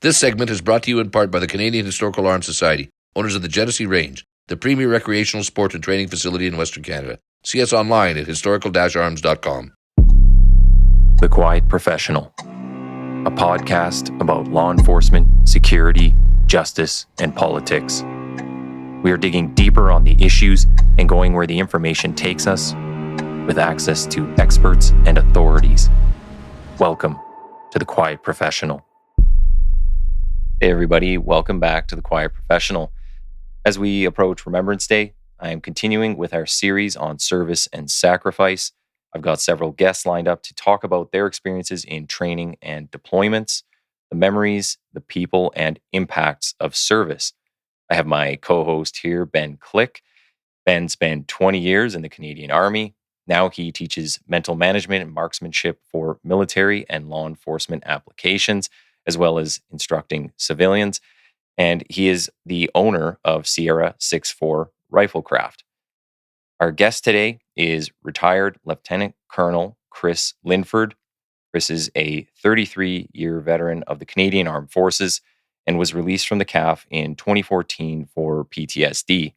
This segment is brought to you in part by the Canadian Historical Arms Society, owners of the Genesee Range, the premier recreational sport and training facility in Western Canada. See us online at historical-arms.com. The Quiet Professional, a podcast about law enforcement, security, justice, and politics. We are digging deeper on the issues and going where the information takes us with access to experts and authorities. Welcome to The Quiet Professional. Hey everybody, welcome back to The Quiet Professional. As we approach Remembrance Day, I am continuing with our series on service and sacrifice. I've got several guests lined up to talk about their experiences in training and deployments, the memories, the people, and impacts of service. I have my co-host here, Ben Klick. Ben spent 20 years in the Canadian Army. Now he teaches mental management and marksmanship for military and law enforcement applications, as well as instructing civilians. And he is the owner of Sierra 6.4 Riflecraft. Our guest today is retired Lieutenant Colonel Chris Linford. Chris is a 33-year veteran of the Canadian Armed Forces and was released from the CAF in 2014 for PTSD.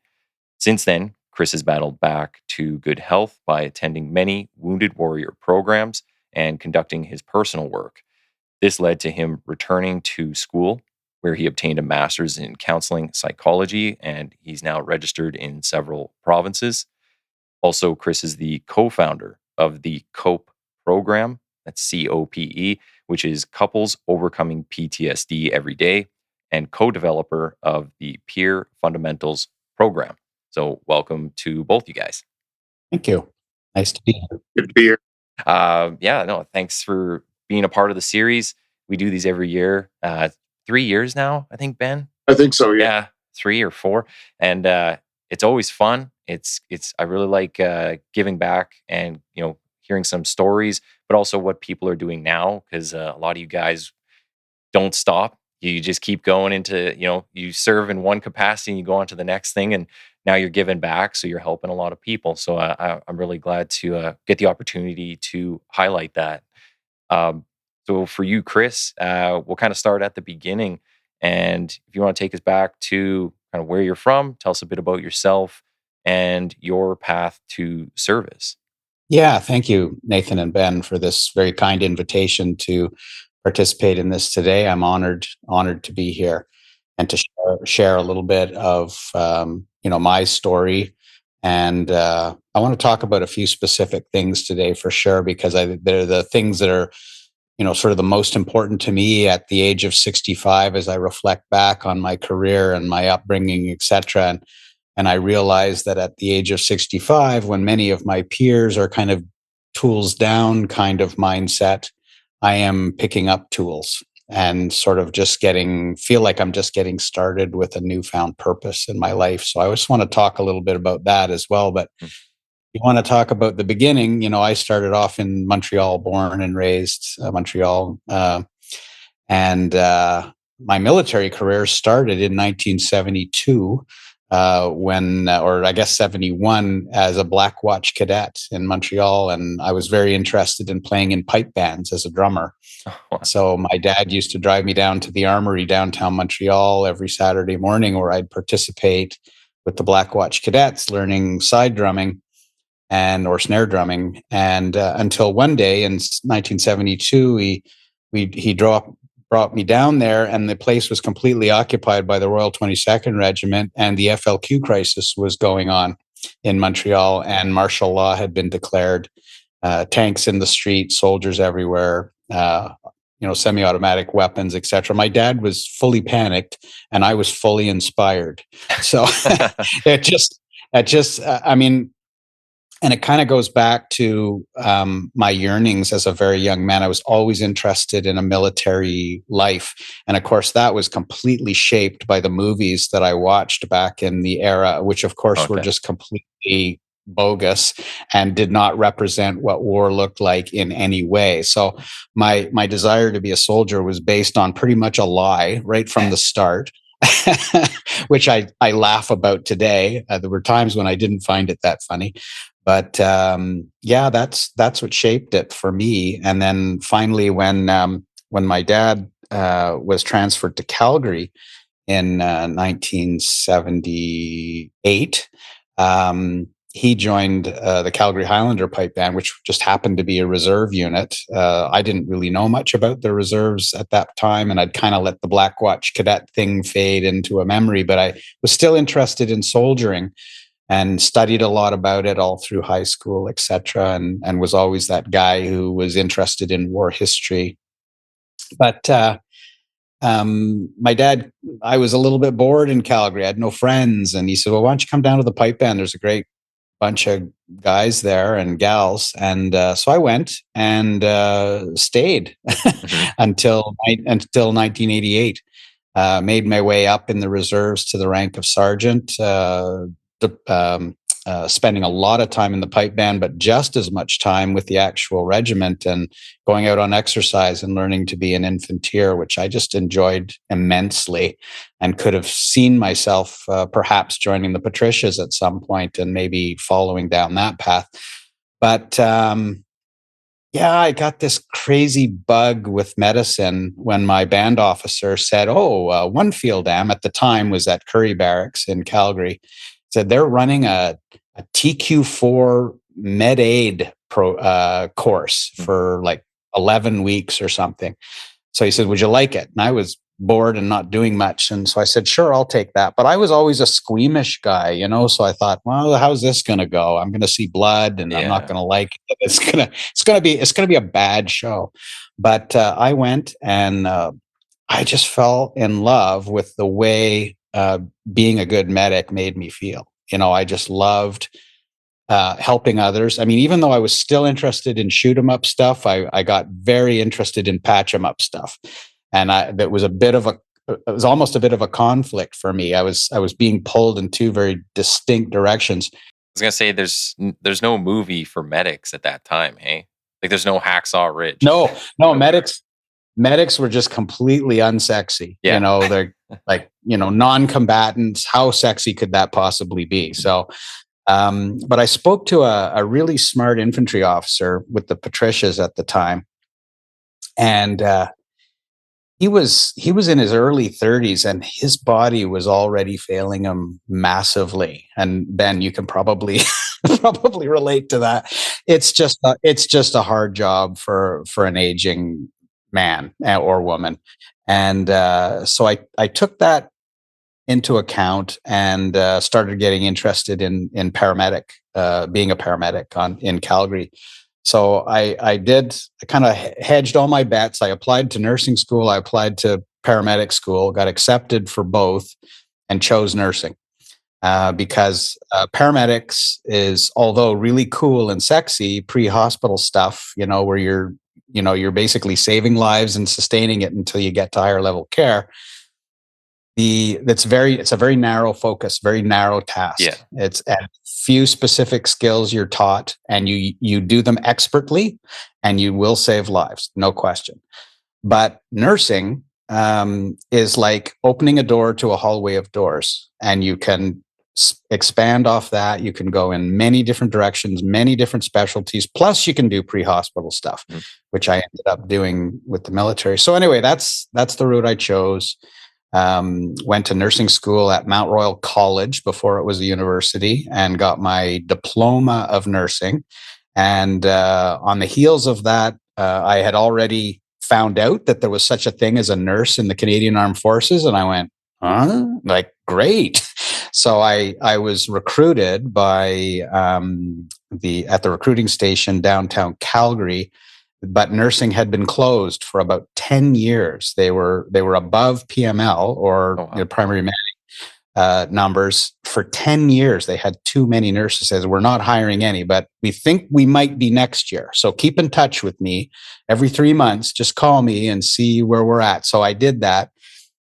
Since then, Chris has battled back to good health by attending many Wounded Warrior programs and conducting his personal work. This led to him returning to school, where he obtained a master's in counseling psychology, and he's now registered in several provinces. Also, Chris is the co-founder of the COPE program, that's COPE, which is Couples Overcoming PTSD Every Day, and co-developer of the Peer Fundamentals program. So welcome to both you guys. Thank you. Nice to be here. Good to be here. Thanks for being a part of the series. We do these every year. 3 years now, I think, Ben? I think so, yeah. Yeah, 3 or 4. And it's always fun. I really like giving back and, hearing some stories, but also what people are doing now, because a lot of you guys don't stop. You just keep going into, you serve in one capacity and you go on to the next thing, and now you're giving back, so you're helping a lot of people. So I'm really glad to get the opportunity to highlight that. So for you, Chris, we'll kind of start at the beginning. And if you want to take us back to kind of where you're from, tell us a bit about yourself and your path to service. Yeah, thank you, Nathan and Ben, for this very kind invitation to participate in this today. I'm honored to be here and to share a little bit of my story. And I want to talk about a few specific things today for sure, because they're the things that are sort of the most important to me at the age of 65 as I reflect back on my career and my upbringing, etc. And I realize that at the age of 65, when many of my peers are kind of tools down kind of mindset, I am picking up tools and sort of feel like I'm just getting started with a newfound purpose in my life. So I just want to talk a little bit about that as well. But you want to talk about the beginning, I started off in Montreal, born and raised Montreal. And my military career started in 1972 or I guess 71, as a Black Watch cadet in Montreal. And I was very interested in playing in pipe bands as a drummer. Oh, wow. So my dad used to drive me down to the armory downtown Montreal every Saturday morning, where I'd participate with the Black Watch cadets, learning side drumming or snare drumming. And until one day in 1972, he brought me down there, and the place was completely occupied by the Royal 22nd Regiment, and the FLQ crisis was going on in Montreal, and martial law had been declared. Tanks in the street, soldiers everywhere, semi-automatic weapons, etc. My dad was fully panicked, and I was fully inspired. So and it kind of goes back to my yearnings as a very young man. I was always interested in a military life. And of course, that was completely shaped by the movies that I watched back in the era, which of course were just completely bogus and did not represent what war looked like in any way. So my desire to be a soldier was based on pretty much a lie right from the start. Which I laugh about today. There were times when I didn't find it that funny. But that's what shaped it for me. And then finally, when my dad was transferred to Calgary in 1978. He joined the Calgary Highlander Pipe Band, which just happened to be a reserve unit. I didn't really know much about the reserves at that time, and I'd kind of let the Black Watch cadet thing fade into a memory, but I was still interested in soldiering and studied a lot about it all through high school, etc., and was always that guy who was interested in war history. But my dad, I was a little bit bored in Calgary. I had no friends, and he said, "Well, why don't you come down to the pipe band? There's a great bunch of guys there and gals." And so I went and stayed until 1988. Made my way up in the reserves to the rank of sergeant. Spending a lot of time in the pipe band, but just as much time with the actual regiment and going out on exercise and learning to be an infanteer, which I just enjoyed immensely, and could have seen myself perhaps joining the Patricias at some point and maybe following down that path. But yeah, I got this crazy bug with medicine when my band officer said, One Field Am at the time was at Curry Barracks in Calgary, said they're running a TQ4 Med-Aid course for like 11 weeks or something. So he said, would you like it? And I was bored and not doing much. And so I said, sure, I'll take that. But I was always a squeamish guy, so I thought, well, how's this going to go? I'm going to see blood and I'm not going to like it. It's going to be a bad show. But I went and I just fell in love with the way being a good medic made me feel. I just loved helping others. I mean, even though I was still interested in shoot 'em up stuff, I got very interested in patch 'em up stuff, and that was it was almost a bit of a conflict for me. I was being pulled in two very distinct directions. I was gonna say there's no movie for medics at that time, hey? Like there's no Hacksaw Ridge. No, medics were just completely unsexy. Yeah. They're like, non-combatants. How sexy could that possibly be? So, but I spoke to a really smart infantry officer with the Patricias at the time. And he was in his early 30s and his body was already failing him massively. And Ben, you can probably relate to that. It's just a hard job for an aging man or woman. And so I took that into account and started getting interested in paramedic, being a paramedic in Calgary. So I kind of hedged all my bets. I applied to nursing school. I applied to paramedic school, got accepted for both, and chose nursing because paramedics is, although really cool and sexy, pre-hospital stuff, where you're basically saving lives and sustaining it until you get to higher level care. It's a very narrow focus, very narrow task. Yeah. It's a few specific skills you're taught, and you do them expertly, and you will save lives, no question. But nursing is like opening a door to a hallway of doors, and you can expand off that. You can go in many different directions, many different specialties. Plus, you can do pre-hospital stuff, which I ended up doing with the military. So anyway, that's the route I chose. Went to nursing school at Mount Royal College before it was a university and got my diploma of nursing. And on the heels of that, I had already found out that there was such a thing as a nurse in the Canadian Armed Forces. And I went, huh? Like, great. So I was recruited by at the recruiting station downtown Calgary, but nursing had been closed for about 10 years. They were above PML or primary medic numbers for 10 years. They had too many nurses. Says we're not hiring any, but we think we might be next year. So keep in touch with me every 3 months. Just call me and see where we're at. So I did that.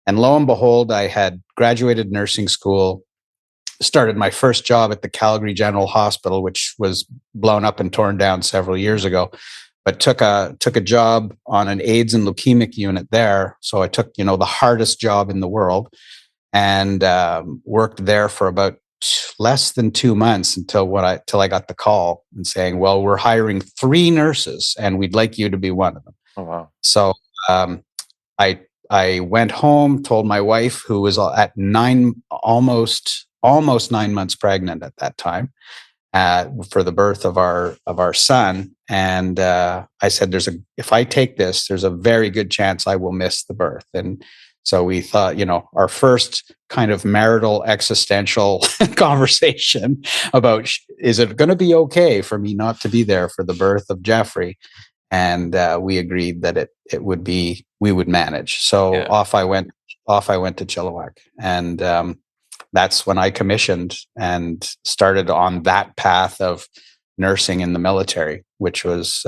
And lo and behold, I had graduated nursing school, started my first job at the Calgary General Hospital, which was blown up and torn down several years ago, but took a job on an AIDS and leukemic unit there. So I took, the hardest job in the world and worked there for about less than 2 months till I got the call and saying, well, we're hiring 3 nurses and we'd like you to be one of them. Oh, wow. So I went home, told my wife, who was at almost 9 months pregnant at that time, for the birth of our son. And I said, if I take this, there's a very good chance I will miss the birth. And so we thought, our first kind of marital existential conversation about, is it going to be okay for me not to be there for the birth of Jeffrey? And we agreed that we would manage. So off I went to Chilliwack, and that's when I commissioned and started on that path of nursing in the military, which was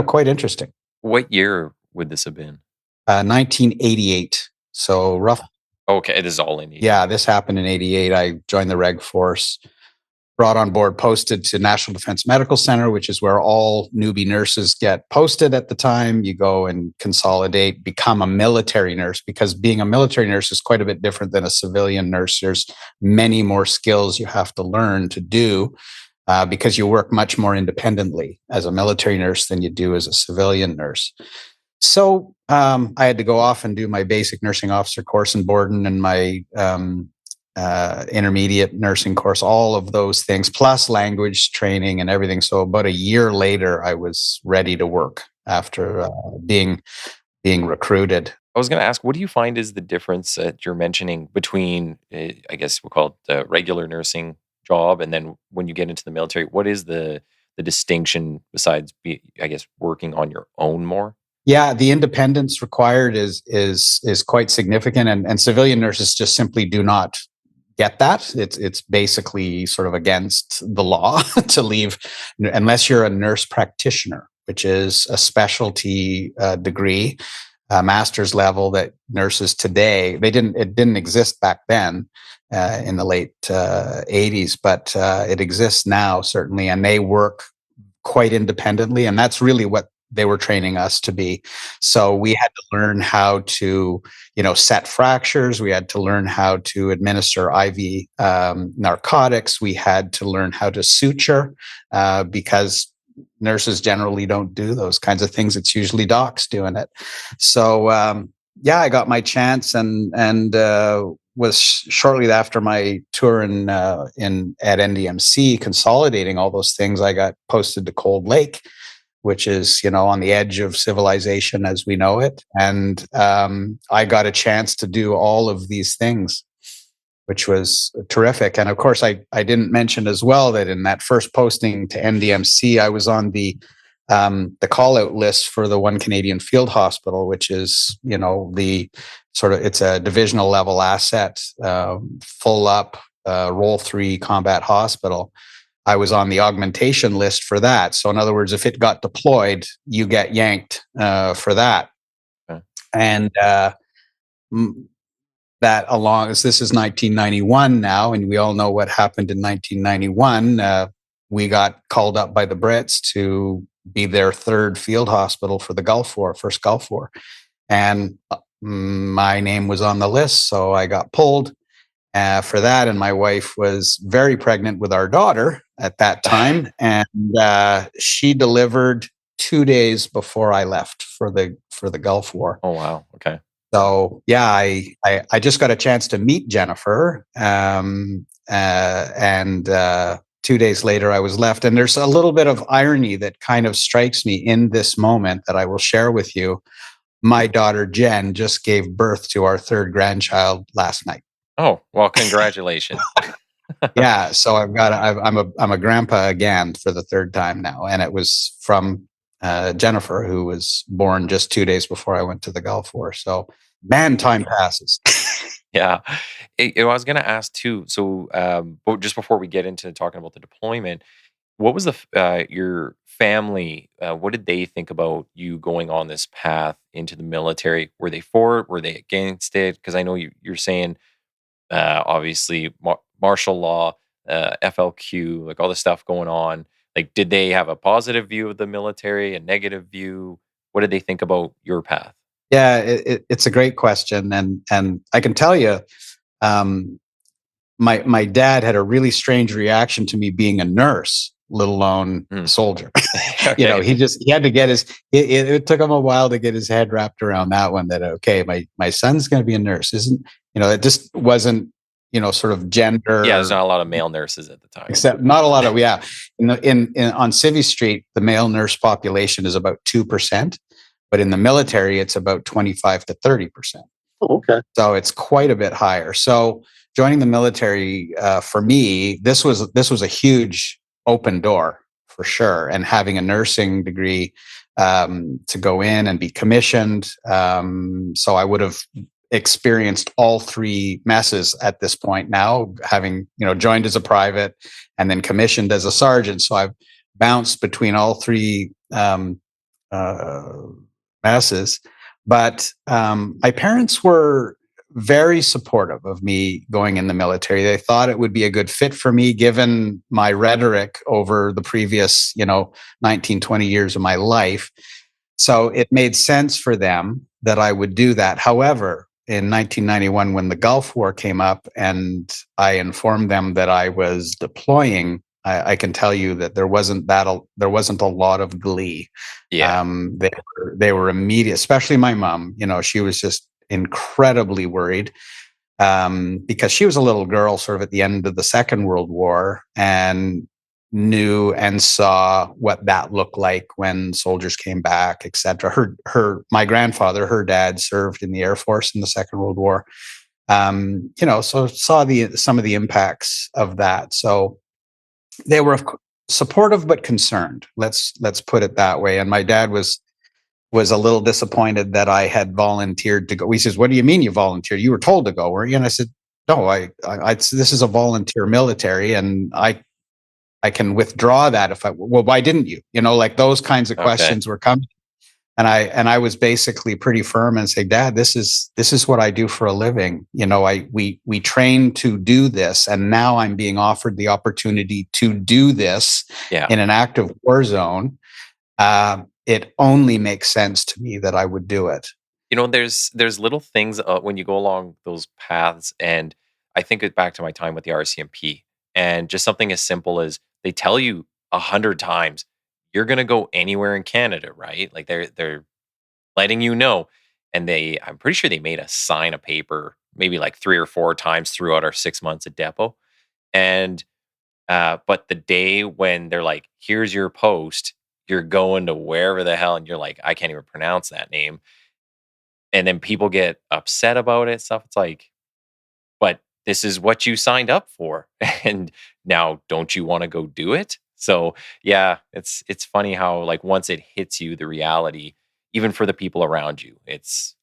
quite interesting. What year would this have been? 1988. So rough. Okay, it is all in 88. Yeah, this happened in 88. I joined the Reg Force, brought on board, posted to National Defense Medical Center, which is where all newbie nurses get posted at the time. You go and consolidate, become a military nurse, because being a military nurse is quite a bit different than a civilian nurse. There's many more skills you have to learn to do, because you work much more independently as a military nurse than you do as a civilian nurse. So I had to go off and do my basic nursing officer course in Borden and my intermediate nursing course, all of those things, plus language training and everything. So about a year later, I was ready to work after being recruited. I was going to ask, what do you find is the difference that you're mentioning between, I guess we'll call it the regular nursing job, and then when you get into the military? What is the distinction besides, I guess, working on your own more? Yeah, the independence required is quite significant, and civilian nurses just simply do not get that. It's basically sort of against the law to leave unless you're a nurse practitioner, which is a specialty degree, master's level that nurses today, it didn't exist back then in the late 80s, but it exists now certainly, and they work quite independently, and that's really what they were training us to be. So we had to learn how to, set fractures. We had to learn how to administer IV narcotics. We had to learn how to suture, because nurses generally don't do those kinds of things. It's usually docs doing it. So I got my chance, and was shortly after my tour at NDMC, consolidating all those things. I got posted to Cold Lake, which is, on the edge of civilization as we know it. And I got a chance to do all of these things, which was terrific. And of course, I didn't mention as well that in that first posting to NDMC, I was on the call-out list for the One Canadian Field Hospital, which is, the sort of, it's a divisional level asset, full up, Role 3 combat hospital. I was on the augmentation list for that. So in other words, if it got deployed, you get yanked for that. Okay. And that along, as this is 1991 now, and we all know what happened in 1991, we got called up by the Brits to be their third field hospital for the Gulf War, first Gulf War. And my name was on the list, so I got pulled for that. And my wife was very pregnant with our daughter at that time, and she delivered 2 days before I left for the Gulf War. Oh wow! Okay. So yeah, I just got a chance to meet Jennifer, and 2 days later I was left. And there's a little bit of irony that kind of strikes me in this moment that I will share with you. My daughter Jen just gave birth to our third grandchild last night. Oh, well, congratulations. Yeah, so I'm a grandpa again for the third time now, and it was from Jennifer, who was born just 2 days before I went to the Gulf War. So, man, time passes. Yeah, I was going to ask too. So, but just before we get into talking about the deployment, what was your family? What did they think about you going on this path into the military? Were they for it? Were they against it? Because I know you're saying. Obviously martial law, FLQ, like all the stuff going on. Like, did they have a positive view of the military, a negative view? What did they think about your path? Yeah, it's a great question, and I can tell you, my dad had a really strange reaction to me being a nurse, let alone soldier. Okay. He had to get it took him a while to get his head wrapped around that one, that, okay, my son's going to be a nurse. It just wasn't, sort of gender. Yeah, there's not a lot of male nurses at the time. Except not a lot of, yeah. In on Civvy Street, the male nurse population is about 2%, but in the military, it's about 25 to 30%. Oh, okay. So it's quite a bit higher. So joining the military, for me, this was a huge open door for sure. And having a nursing degree, to go in and be commissioned. So I would have experienced all three messes at this point now, having, joined as a private and then commissioned as a sergeant. So I've bounced between all three messes. But my parents were very supportive of me going in the military. They thought it would be a good fit for me, given my rhetoric over the previous, 19, 20 years of my life. So it made sense for them that I would do that. However, in 1991, when the Gulf War came up and I informed them that I was deploying, I can tell you that there wasn't a lot of glee. Yeah. They were immediate, especially my mom. She was just incredibly worried, because she was a little girl sort of at the end of the Second World War and knew and saw what that looked like when soldiers came back, etc. My grandfather, her dad, served in the Air Force in the Second World War. So saw some of the impacts of that. So they were supportive but concerned. Let's put it that way. And my dad was a little disappointed that I had volunteered to go. He says, "What do you mean you volunteered? You were told to go, weren't you?" And I said, "No, this is a volunteer military, and I can withdraw that if well, why didn't you?" Like those kinds of questions were coming. And I was basically pretty firm and say, "Dad, this is what I do for a living. We train to do this, and now I'm being offered the opportunity to do this in an active war zone. It only makes sense to me that I would do it." There's little things when you go along those paths, and I think it back to my time with the RCMP, and just something as simple as they tell you 100 times you're going to go anywhere in Canada, right? Like they're letting you know, and I'm pretty sure they made us sign a paper maybe like 3 or 4 times throughout our 6 months at depot, and but the day when they're like, "Here's your post, you're going to wherever the hell," and you're like, "I can't even pronounce that name." And then people get upset about it, stuff. It's like, but this is what you signed up for. And now don't you want to go do it? So yeah, it's funny how, like, once it hits you, the reality, even for the people around you, it's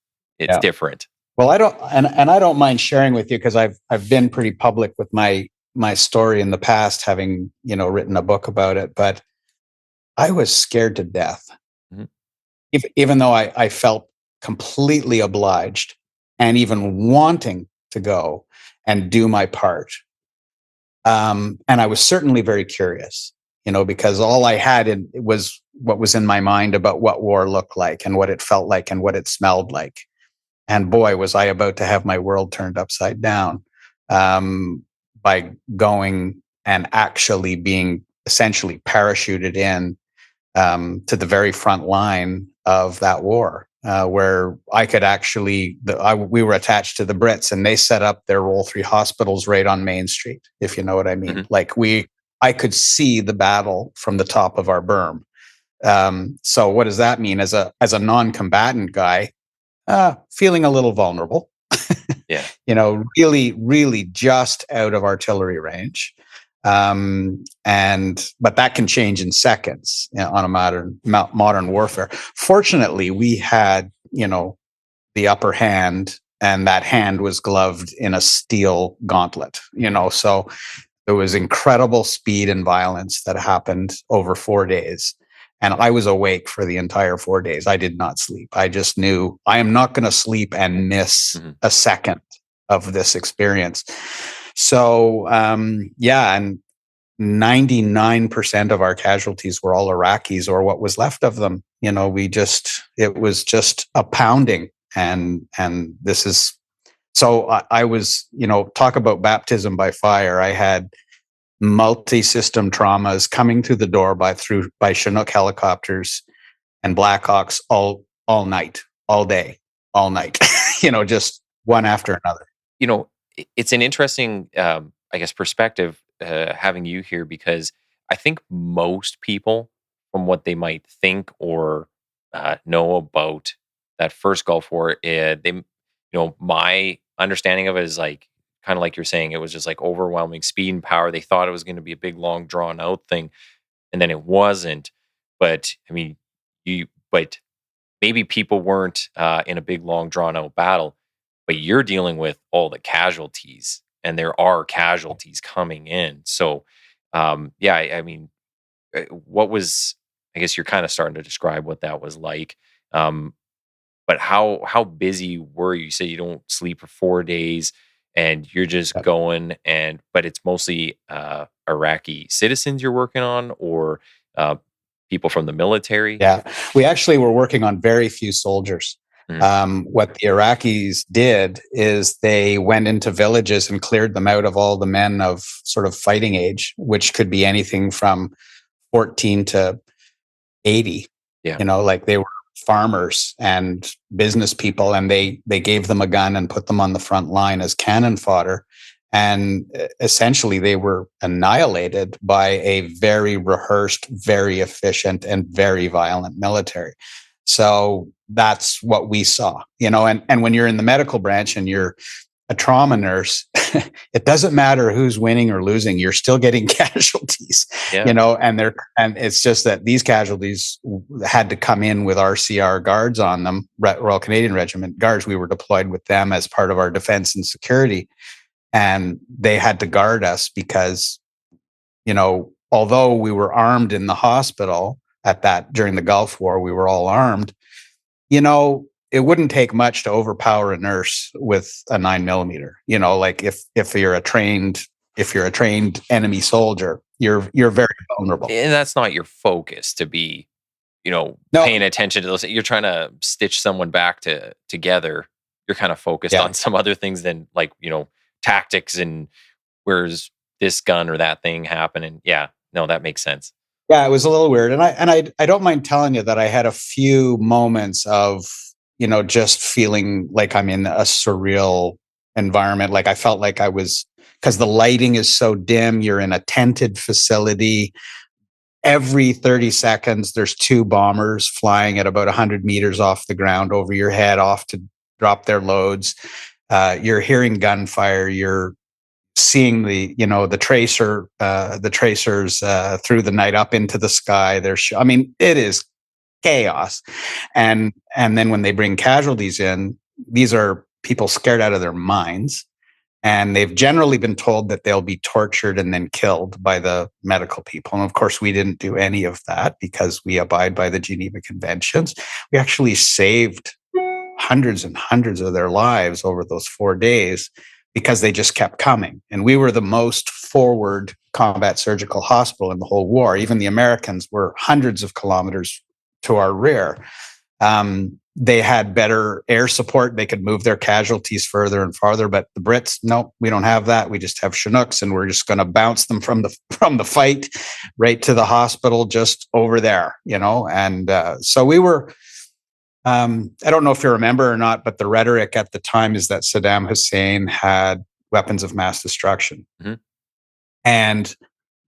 different. Well, I don't mind sharing with you, because I've been pretty public with my story in the past, having, written a book about it, but I was scared to death. Mm-hmm. Even though I felt completely obliged and even wanting to go and do my part. And I was certainly very curious, because all I had was what was in my mind about what war looked like and what it felt like and what it smelled like. And boy, was I about to have my world turned upside down, by going and actually being essentially parachuted in, to the very front line of that war, where I could actually, we were attached to the Brits, and they set up their Role 3 hospitals right on Main Street, if you know what I mean. Mm-hmm. Like I could see the battle from the top of our berm. So what does that mean as a non-combatant guy? Feeling a little vulnerable. Yeah. Really, really just out of artillery range. But that can change in seconds, on a modern warfare. Fortunately, we had, the upper hand, and that hand was gloved in a steel gauntlet, so there was incredible speed and violence that happened over 4 days. And I was awake for the entire 4 days. I did not sleep. I just knew I am not going to sleep and miss a second of this experience. So, and 99% of our casualties were all Iraqis, or what was left of them. It was just a pounding. And this is, so I was, talk about baptism by fire. I had multi-system traumas coming through the door by Chinook helicopters and Blackhawks all night, all day, all night. Just one after another. It's an interesting, I guess, perspective having you here, because I think most people, from what they might think or know about that first Gulf War, my understanding of it is like, kind of like you're saying, it was just like overwhelming speed and power. They thought it was going to be a big, long, drawn out thing, and then it wasn't. But I mean, but maybe people weren't in a big, long, drawn out battle, but you're dealing with all the casualties, and there are casualties coming in. So, I mean, what was, I guess you're kind of starting to describe what that was like. But how busy were you? You say you don't sleep for 4 days and you're just going, but it's mostly Iraqi citizens you're working on, or people from the military? Yeah, we actually were working on very few soldiers. What the Iraqis did is they went into villages and cleared them out of all the men of sort of fighting age, which could be anything from 14 to 80. Yeah. Like they were farmers and business people, and they gave them a gun and put them on the front line as cannon fodder. And essentially they were annihilated by a very rehearsed, very efficient, and very violent military. So that's what we saw, and when you're in the medical branch and you're a trauma nurse, it doesn't matter who's winning or losing, you're still getting casualties, and it's just that these casualties had to come in with RCR guards on them, Royal Canadian Regiment guards. We were deployed with them as part of our defense and security, and they had to guard us because, although we were armed in the hospital during the Gulf War, we were all armed, it wouldn't take much to overpower a nurse with a 9mm. Like if you're a trained enemy soldier, you're very vulnerable. And that's not your focus to be, paying attention to those. You're trying to stitch someone back together. You're kind of focused on some other things than like, tactics and where's this gun or that thing happening. Yeah, no, that makes sense. Yeah, it was a little weird. And I don't mind telling you that I had a few moments of, just feeling like I'm in a surreal environment. Like I felt like I was, because the lighting is so dim, you're in a tented facility. Every 30 seconds, there's 2 bombers flying at about 100 meters off the ground over your head, off to drop their loads. You're hearing gunfire. You're seeing the tracers through the night up into the sky. It is chaos. And then when they bring casualties in, these are people scared out of their minds. And they've generally been told that they'll be tortured and then killed by the medical people. And of course, we didn't do any of that because we abide by the Geneva Conventions. We actually saved hundreds and hundreds of their lives over those 4 days because they just kept coming. And we were the most forward combat surgical hospital in the whole war. Even the Americans were hundreds of kilometers to our rear. They had better air support. They could move their casualties further and farther. But the Brits, no, we don't have that. We just have Chinooks, and we're just going to bounce them from the fight right to the hospital just over there, And so we were. I don't know if you remember or not, but the rhetoric at the time is that Saddam Hussein had weapons of mass destruction. Mm-hmm. And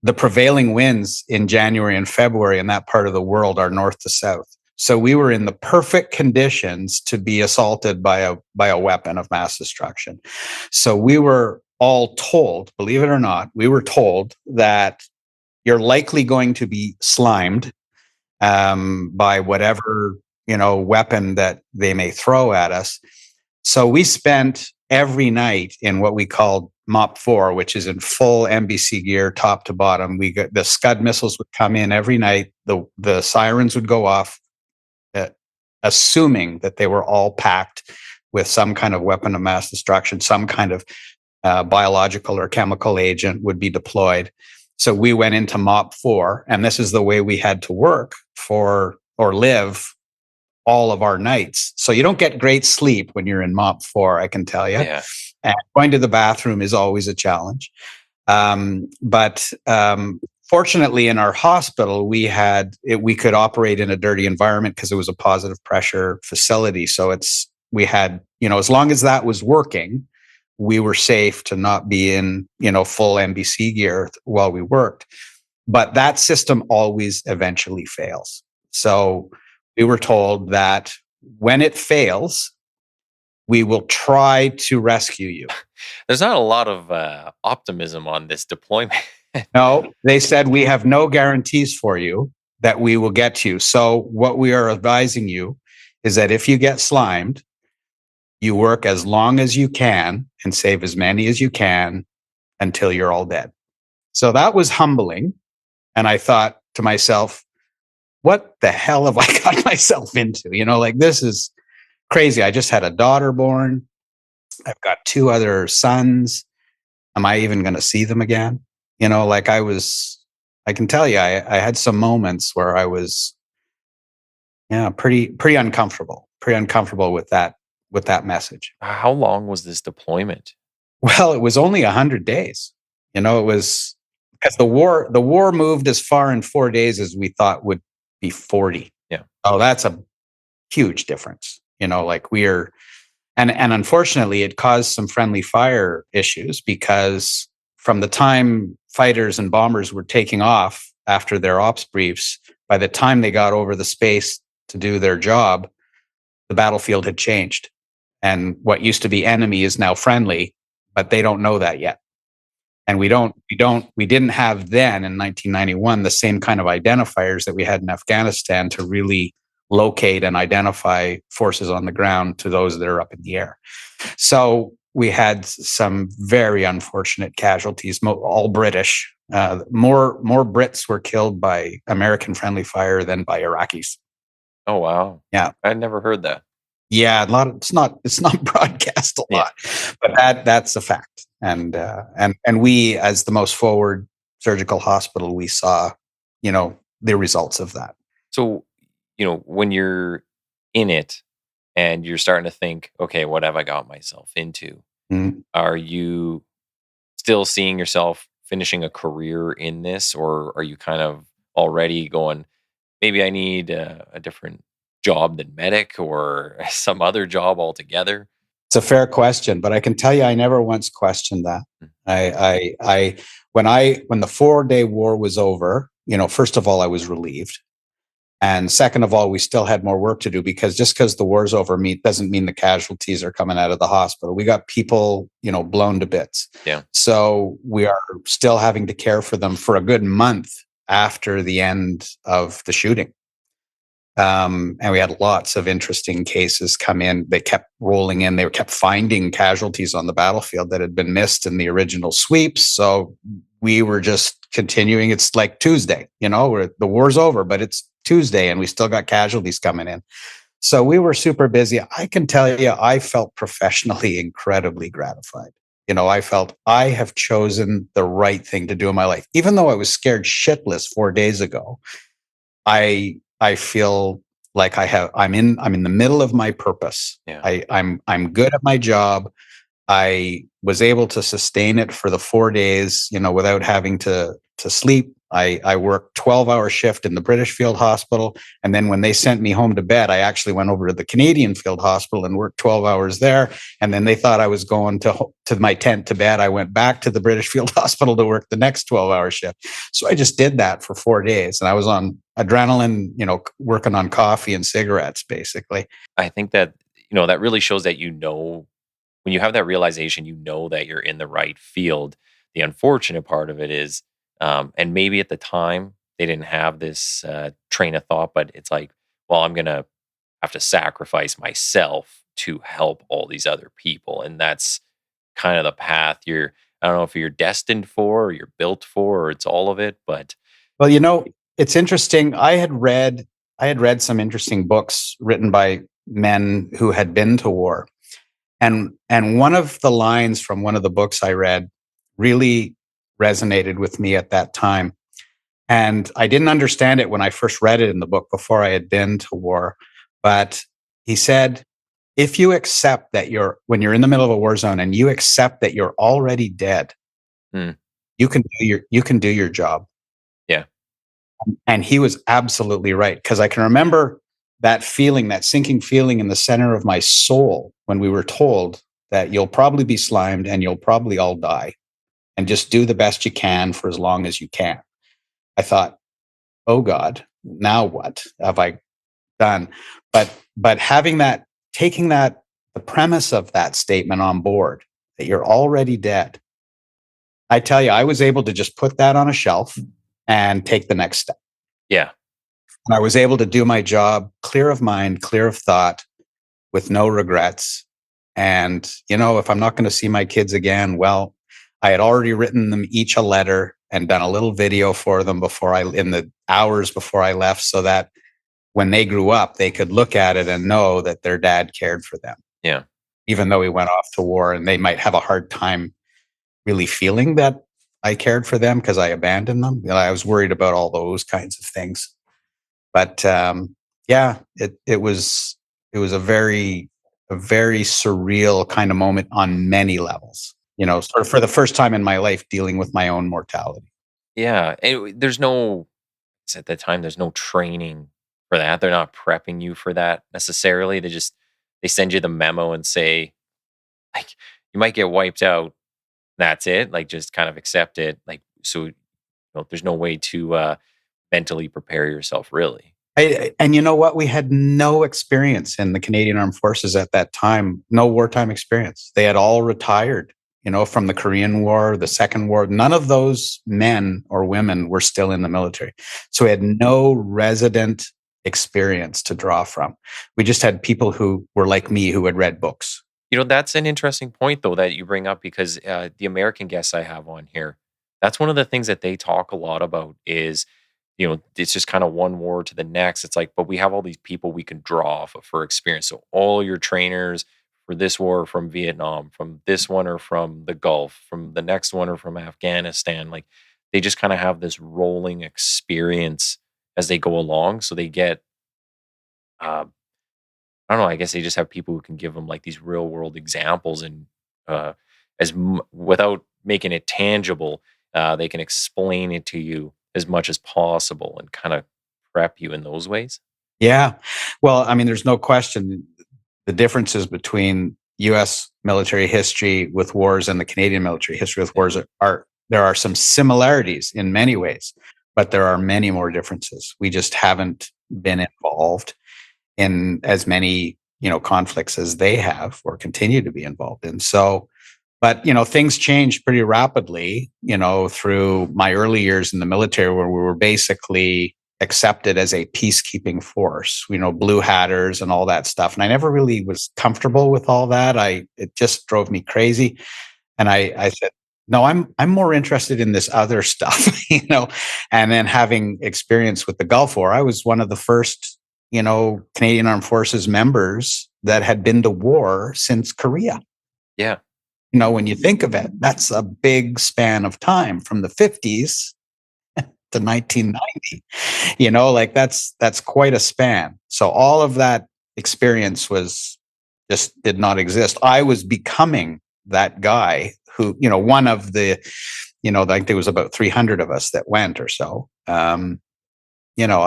the prevailing winds in January and February in that part of the world are north to south. So we were in the perfect conditions to be assaulted by a weapon of mass destruction. So we were all told, believe it or not, we were told that you're likely going to be slimed by whatever weapon that they may throw at us. So we spent every night in what we called MOP 4, which is in full NBC gear, top to bottom. The Scud missiles would come in every night. The sirens would go off, assuming that they were all packed with some kind of weapon of mass destruction, some kind of biological or chemical agent would be deployed. So we went into MOP 4, and this is the way we had to work or live all of our nights. So you don't get great sleep when you're in MOP 4, I can tell you. Yeah. And going to the bathroom is always a challenge. But fortunately, in our hospital, we could operate in a dirty environment because it was a positive pressure facility. So we had, as long as that was working, we were safe to not be in, full NBC gear while we worked. But that system always eventually fails. So we were told that when it fails, we will try to rescue you. There's not a lot of optimism on this deployment. No, they said we have no guarantees for you that we will get you. So what we are advising you is that if you get slimed, you work as long as you can and save as many as you can until you're all dead. So that was humbling. And I thought to myself, what the hell have I got myself into? This is crazy. I just had a daughter born. I've got 2 other sons. Am I even going to see them again? I can tell you, I had some moments where I was, pretty uncomfortable with that message. How long was this deployment? Well, it was only 100 days. It was because the war moved as far in 4 days as we thought would be 40. Yeah. Oh, that's a huge difference. And unfortunately, it caused some friendly fire issues because from the time fighters and bombers were taking off after their ops briefs, by the time they got over the space to do their job, the battlefield had changed. And what used to be enemy is now friendly, but they don't know that yet. And we didn't have then in 1991 the same kind of identifiers that we had in Afghanistan to really locate and identify forces on the ground to those that are up in the air. So we had some very unfortunate casualties, all British. More Brits were killed by American friendly fire than by Iraqis. Oh, wow. Yeah. I'd never heard that. Yeah, it's not broadcast a lot, but that's a fact. And we, as the most forward surgical hospital, we saw, the results of that. So, when you're in it and you're starting to think, okay, what have I got myself into? Mm-hmm. Are you still seeing yourself finishing a career in this, or are you kind of already going, maybe I need a different job than medic or some other job altogether? It's a fair question, but I can tell you, I never once questioned that. When the 4-day war was over, first of all, I was relieved. And second of all, we still had more work to do because just because the war's over doesn't mean the casualties are coming out of the hospital. We got people, blown to bits. Yeah. So we are still having to care for them for a good month after the end of the shooting. And we had lots of interesting cases come in. They kept rolling in. They kept finding casualties on the battlefield that had been missed in the original sweeps. So we were just continuing. It's like Tuesday, where the war's over, but it's Tuesday and we still got casualties coming in. So we were super busy. I can tell you, I felt professionally incredibly gratified. I felt I have chosen the right thing to do in my life. Even though I was scared shitless 4 days ago, I feel like I'm in the middle of my purpose. Yeah. I'm good at my job. I was able to sustain it for the 4 days, without having to sleep. I worked 12-hour shift in the British Field Hospital. And then when they sent me home to bed, I actually went over to the Canadian Field Hospital and worked 12 hours there. And then they thought I was going to my tent to bed. I went back to the British Field Hospital to work the next 12-hour shift. So I just did that for 4 days. And I was on adrenaline, working on coffee and cigarettes, basically. I think that, that really shows that, when you have that realization, that you're in the right field. The unfortunate part of it is, and maybe at the time they didn't have this train of thought, but it's like, well, I'm going to have to sacrifice myself to help all these other people. And that's kind of the path I don't know if you're destined for or you're built for, or it's all of it, but. Well, it's interesting. I had read some interesting books written by men who had been to war. And one of the lines from one of the books I read really resonated with me at that time. And I didn't understand it when I first read it in the book before I had been to war. But he said, if you accept that when you're in the middle of a war zone and you accept that you're already dead, You can do your job. Yeah. And he was absolutely right, because I can remember that feeling, that sinking feeling in the center of my soul when we were told that you'll probably be slimed and you'll probably all die, and just do the best you can for as long as you can. I thought, oh God, now what have I done? But having that, taking that, the premise of that statement on board, that you're already dead, I tell you, I was able to just put that on a shelf and take the next step. Yeah. And I was able to do my job clear of mind, clear of thought, with no regrets. And, if I'm not going to see my kids again, well, I had already written them each a letter and done a little video for them in the hours before I left, so that when they grew up, they could look at it and know that their dad cared for them. Yeah. Even though he went off to war, and they might have a hard time really feeling that I cared for them because I abandoned them. I was worried about all those kinds of things. But yeah, it was a very surreal kind of moment on many levels. Sort of for the first time in my life, dealing with my own mortality. Yeah. And at that time, there's no training for that. They're not prepping you for that necessarily. They send you the memo and say, like, you might get wiped out. That's it. Like, just kind of accept it. Like, so there's no way to mentally prepare yourself, really. And you know what? We had no experience in the Canadian Armed Forces at that time. No wartime experience. They had all retired, from the Korean War, the Second War. None of those men or women were still in the military. So we had no resident experience to draw from. We just had people who were like me, who had read books. That's an interesting point, though, that you bring up, because the American guests I have on here, that's one of the things that they talk a lot about is, it's just kind of one war to the next. It's like, but we have all these people we can draw off of for experience. So all your trainers for this war are from Vietnam, from this one or from the Gulf, from the next one or from Afghanistan. Like, they just kind of have this rolling experience as they go along. So they get, I don't know, I guess they just have people who can give them like these real world examples, and without making it tangible, they can explain it to you as much as possible and kind of prep you in those ways. Yeah. Well, I mean, there's no question the differences between U.S. military history with wars and the Canadian military history with wars there are some similarities in many ways, but there are many more differences. We just haven't been involved in as many, conflicts as they have or continue to be involved in. So, but, things changed pretty rapidly, through my early years in the military, where we were basically accepted as a peacekeeping force, blue hatters and all that stuff. And I never really was comfortable with all that. It just drove me crazy. And I said, no, I'm more interested in this other stuff, and then having experience with the Gulf War, I was one of the first, Canadian Armed Forces members that had been to war since Korea. Yeah. When you think of it, that's a big span of time from the 50s to 1990. That's quite a span. So all of that experience just did not exist. I was becoming that guy who, one of the, I think there was about 300 of us that went or so. I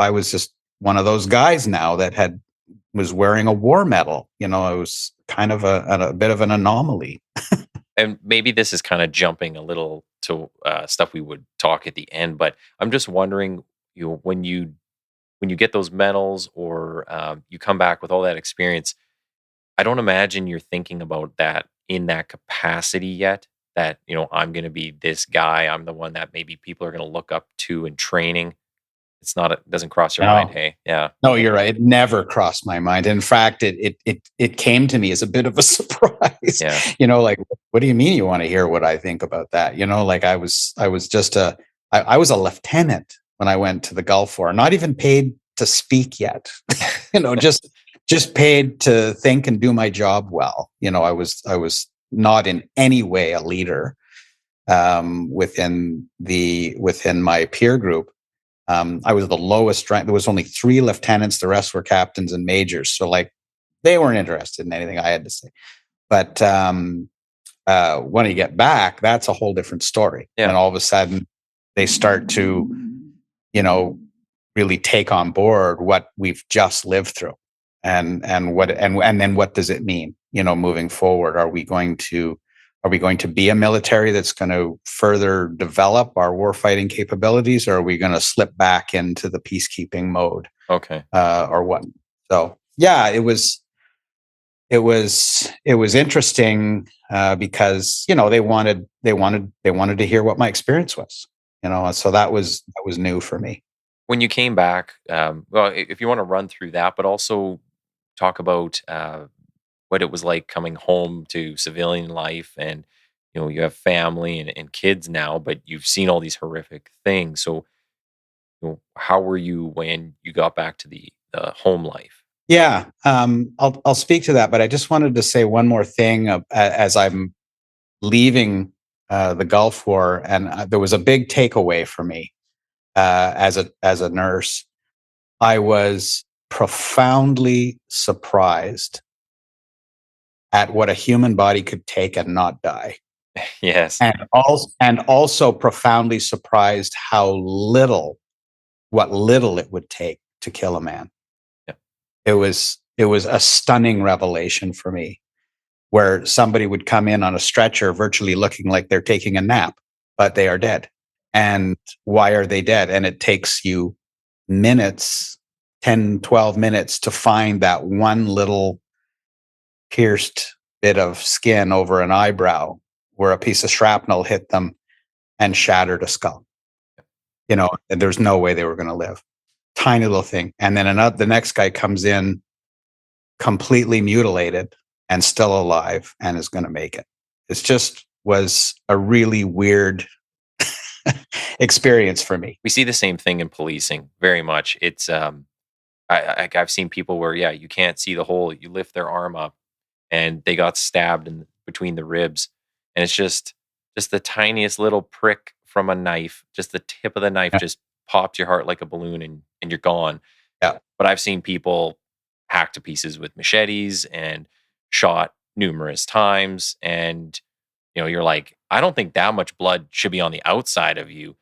was just one of those guys now that was wearing a war medal. It was kind of a bit of an anomaly. And maybe this is kind of jumping a little to stuff we would talk at the end, but I'm just wondering, when you get those medals, or you come back with all that experience, I don't imagine you're thinking about that in that capacity yet. That, I'm going to be this guy. I'm the one that maybe people are going to look up to in training. It doesn't cross your mind. Hey, yeah. No, you're right. It never crossed my mind. In fact, it came to me as a bit of a surprise. Yeah. Like, what do you mean you want to hear what I think about that? Like I was just I was a lieutenant when I went to the Gulf War, not even paid to speak yet. Just paid to think and do my job well. I was not in any way a leader within my peer group. I was the lowest rank. There was only 3 lieutenants. The rest were captains and majors. So they weren't interested in anything I had to say. But when you get back, that's a whole different story. Yeah. And all of a sudden they start to, really take on board what we've just lived through, and then what does it mean, moving forward? Are we going to be a military that's going to further develop our warfighting capabilities, or are we going to slip back into the peacekeeping mode? Okay. Or what? So yeah, it was interesting, because they wanted to hear what my experience was, so that was new for me. When you came back, well, if you want to run through that, but also talk about what it was like coming home to civilian life, and you have family and kids now, but you've seen all these horrific things. So, how were you when you got back to the home life? Yeah, I'll speak to that, but I just wanted to say one more thing, as I'm leaving the Gulf War, and there was a big takeaway for me, as a nurse. I was profoundly surprised at what a human body could take and not die. Yes. And also profoundly surprised what little it would take to kill a man. Yeah. It was a stunning revelation for me, where somebody would come in on a stretcher virtually looking like they're taking a nap, but they are dead. And why are they dead? And it takes you minutes, 10, 12 minutes to find that one little pierced bit of skin over an eyebrow where a piece of shrapnel hit them and shattered a skull. And there's no way they were going to live. Tiny little thing. And then the next guy comes in completely mutilated and still alive and is going to make it. It just was a really weird experience for me. We see the same thing in policing very much. It's I've seen people where you can't see the hole. You lift their arm up and they got stabbed in between the ribs, and it's just the tiniest little prick from a knife. Just the tip of the knife just popped your heart like a balloon, and you're gone. Yeah. But I've seen people hacked to pieces with machetes and shot numerous times, and you're like, I don't think that much blood should be on the outside of you,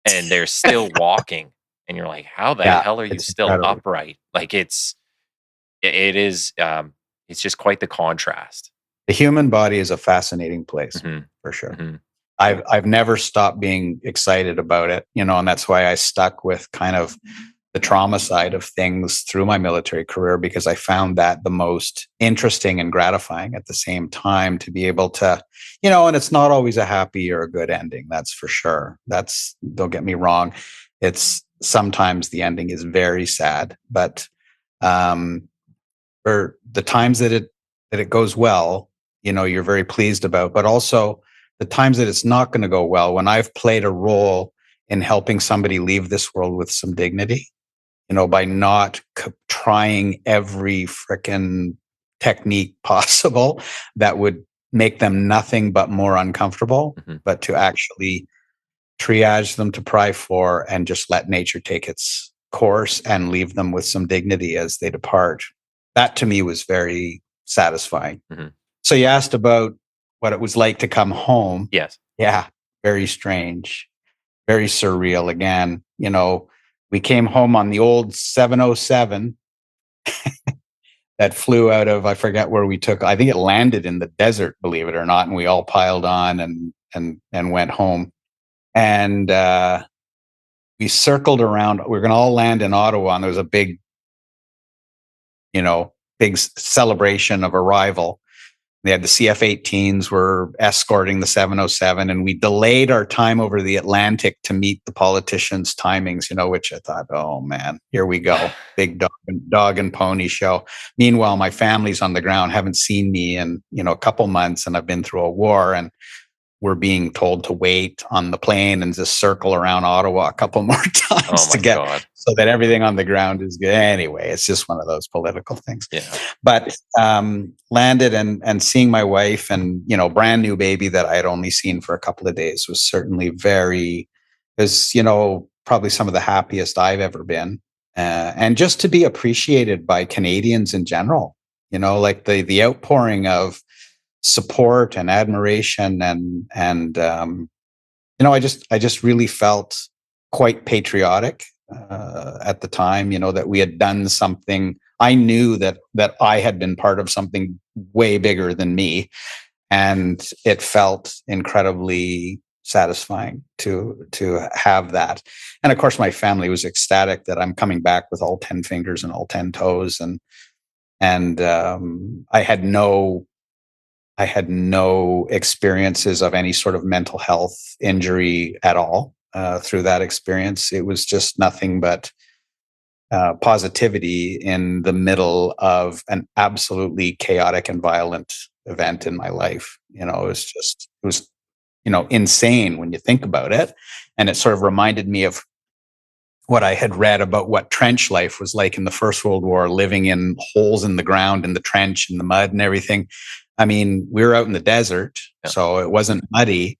and they're still walking, and you're like, how the hell are you still incredible. upright? Like it is it's just quite the contrast. The human body is a fascinating place, for sure. Mm-hmm. I've never stopped being excited about it, and that's why I stuck with kind of the trauma side of things through my military career, because I found that the most interesting and gratifying at the same time, to be able to, and it's not always a happy or a good ending. That's for sure. Don't get me wrong. It's sometimes the ending is very sad, but for the times that it goes well, you're very pleased about, but also the times that it's not going to go well, when I've played a role in helping somebody leave this world with some dignity, by not trying every frickin' technique possible that would make them nothing but more uncomfortable, but to actually triage them to pry for and just let nature take its course and leave them with some dignity as they depart. That to me was very satisfying. So you asked about what it was like to come home. Yes. Yeah. Very strange, very surreal. Again, we came home on the old 707 that flew out of, I forget where we took. I think it landed in the desert, believe it or not. And we all piled on and went home. And we circled around. We were going to all land in Ottawa, and there was a big celebration of arrival. They had the CF-18s were escorting the 707, and we delayed our time over the Atlantic to meet the politicians' timings, which I thought, oh man, here we go. Big dog and pony show. Meanwhile, my family's on the ground, haven't seen me in, a couple months, and I've been through a war, and we're being told to wait on the plane and just circle around Ottawa a couple more times so that everything on the ground is good. Anyway, it's just one of those political things. Yeah. But landed and seeing my wife and, brand new baby that I had only seen for a couple of days was certainly probably some of the happiest I've ever been. And just to be appreciated by Canadians in general, like the outpouring of support and admiration, and I just really felt quite patriotic at the time. That we had done something. I knew that I had been part of something way bigger than me, and it felt incredibly satisfying to have that. And of course, my family was ecstatic that I'm coming back with all 10 fingers and all 10 toes, and I had no experiences of any sort of mental health injury at all through that experience. It was just nothing but positivity in the middle of an absolutely chaotic and violent event in my life. It was insane when you think about it. And it sort of reminded me of what I had read about what trench life was like in the First World War, living in holes in the ground, in the trench, in the mud and everything. I mean, we were out in the desert, so it wasn't muddy,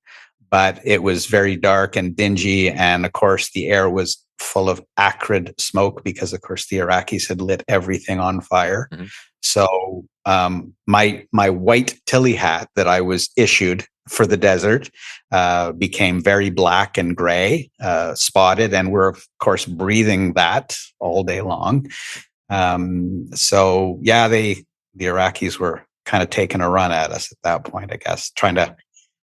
but it was very dark and dingy. And of course, the air was full of acrid smoke because, of course, the Iraqis had lit everything on fire. Mm-hmm. So my white Tilly hat that I was issued for the desert became very black and gray, spotted, and we're, of course, breathing that all day long. So yeah, the Iraqis were kind of taking a run at us at that point, I guess, trying to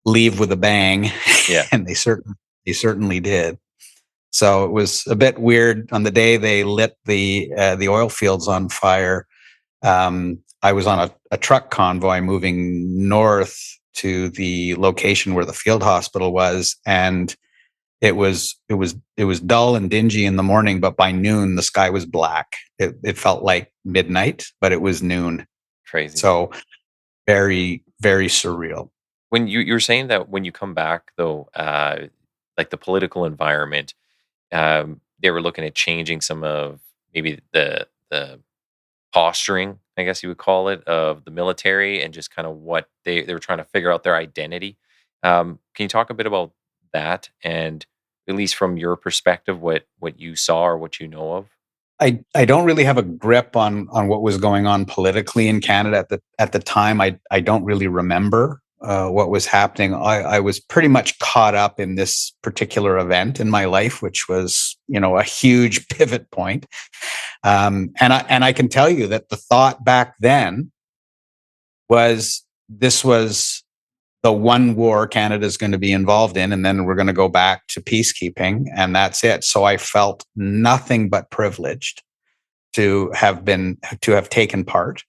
leave with a bang. Yeah. And they certainly did. So it was a bit weird. On the day they lit the oil fields on fire, I was on a truck convoy moving north to the location where the field hospital was, and it was dull and dingy in the morning, but by noon the sky was black. It felt like midnight, but it was noon. Crazy. So very, very surreal. When you're saying that when you come back, though, like the political environment, they were looking at changing some of maybe the posturing, I guess you would call it, of the military, and just kind of what they were trying to figure out their identity. Can you talk a bit about that, and at least from your perspective, what you saw or what you know of? I don't really have a grip on what was going on politically in Canada at the time. I don't really remember what was happening. I was pretty much caught up in this particular event in my life, which was, a huge pivot point. And I can tell you that the thought back then was, this was the one war Canada's going to be involved in, and then we're going to go back to peacekeeping, and that's it. So I felt nothing but privileged to have taken part